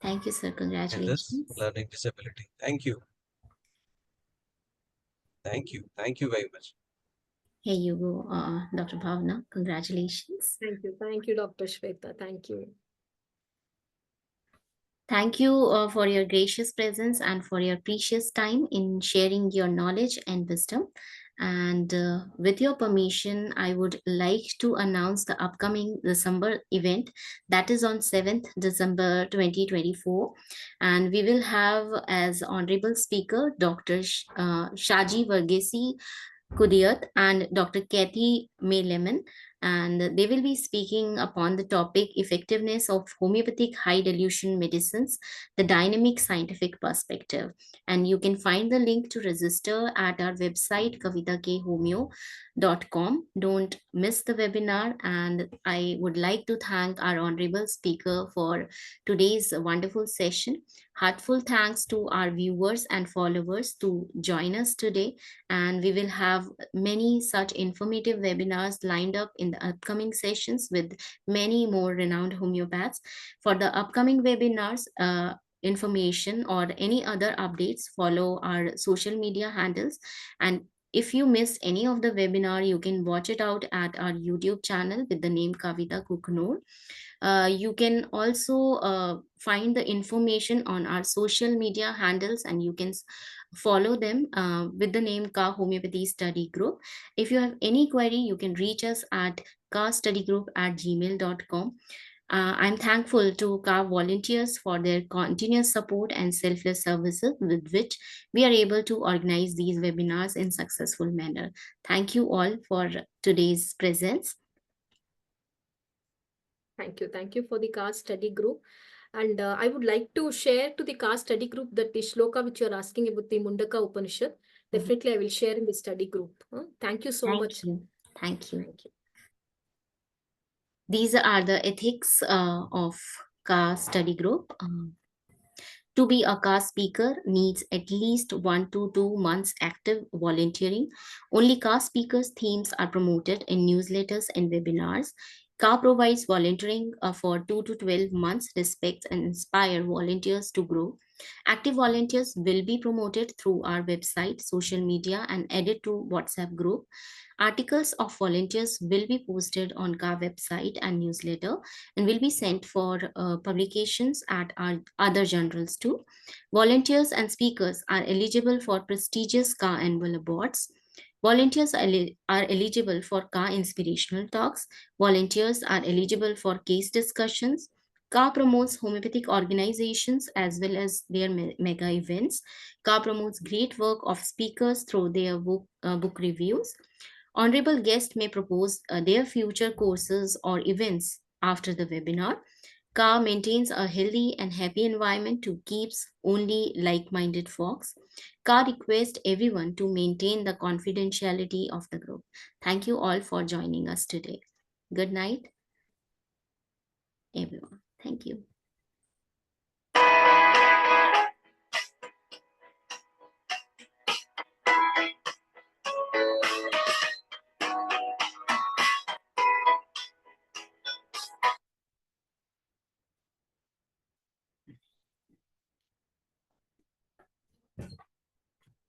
Thank you, sir. Congratulations. This learning disability. Thank you. Thank you. Thank you very much. Here you go, Dr. Bhavna. Congratulations. Thank you, Dr. Shweta. Thank you. Thank you for your gracious presence and for your precious time in sharing your knowledge and wisdom. And with your permission, I would like to announce the upcoming December event, that is on 7th December 2024. And we will have as honorable speaker Dr. Shaji Varghese Kudiyat and Dr. Kathy May Lemon, and they will be speaking upon the topic Effectiveness of Homeopathic High Dilution Medicines, the Dynamic Scientific Perspective. And you can find the link to register at our website kavitakehomeo.com. Don't miss the webinar, and I would like to thank our honorable speaker for today's wonderful session. Heartful thanks to our viewers and followers to join us today, and we will have many such informative webinars lined up in the upcoming sessions with many more renowned homeopaths. For the upcoming webinars, information or any other updates, follow our social media handles. And if you miss any of the webinar, you can watch it out at our YouTube channel with the name Kavita Kuknoor. You can also find the information on our social media handles, and you can follow them with the name KHA Homeopathy Study Group. If you have any query, you can reach us at khastudygroup@gmail.com. I'm thankful to KHA volunteers for their continuous support and selfless services with which we are able to organize these webinars in successful manner. Thank you all for today's presence. Thank you. Thank you for the KHA study group. And I would like to share to the KHA study group that the shloka which you are asking about the Mundaka Upanishad. Definitely I will share in the study group. Thank you so much. Thank you. These are the ethics of KHA study group. To be a KHA speaker needs at least 1 to 2 months active volunteering. Only KHA speakers' themes are promoted in newsletters and webinars. KHA provides volunteering for 2 to 12 months, respects and inspire volunteers to grow. Active volunteers will be promoted through our website, social media, and added to WhatsApp group. Articles of volunteers will be posted on KHA website and newsletter and will be sent for publications at our other journals too. Volunteers and speakers are eligible for prestigious KHA annual awards. Volunteers are eligible for KHA inspirational talks. Volunteers are eligible for case discussions. KHA promotes homeopathic organizations as well as their mega events. KHA promotes great work of speakers through their book reviews. Honorable guests may propose their future courses or events after the webinar. KHA maintains a healthy and happy environment to keeps only like-minded folks. KHA requests everyone to maintain the confidentiality of the group. Thank you all for joining us today. Good night, everyone. Thank you.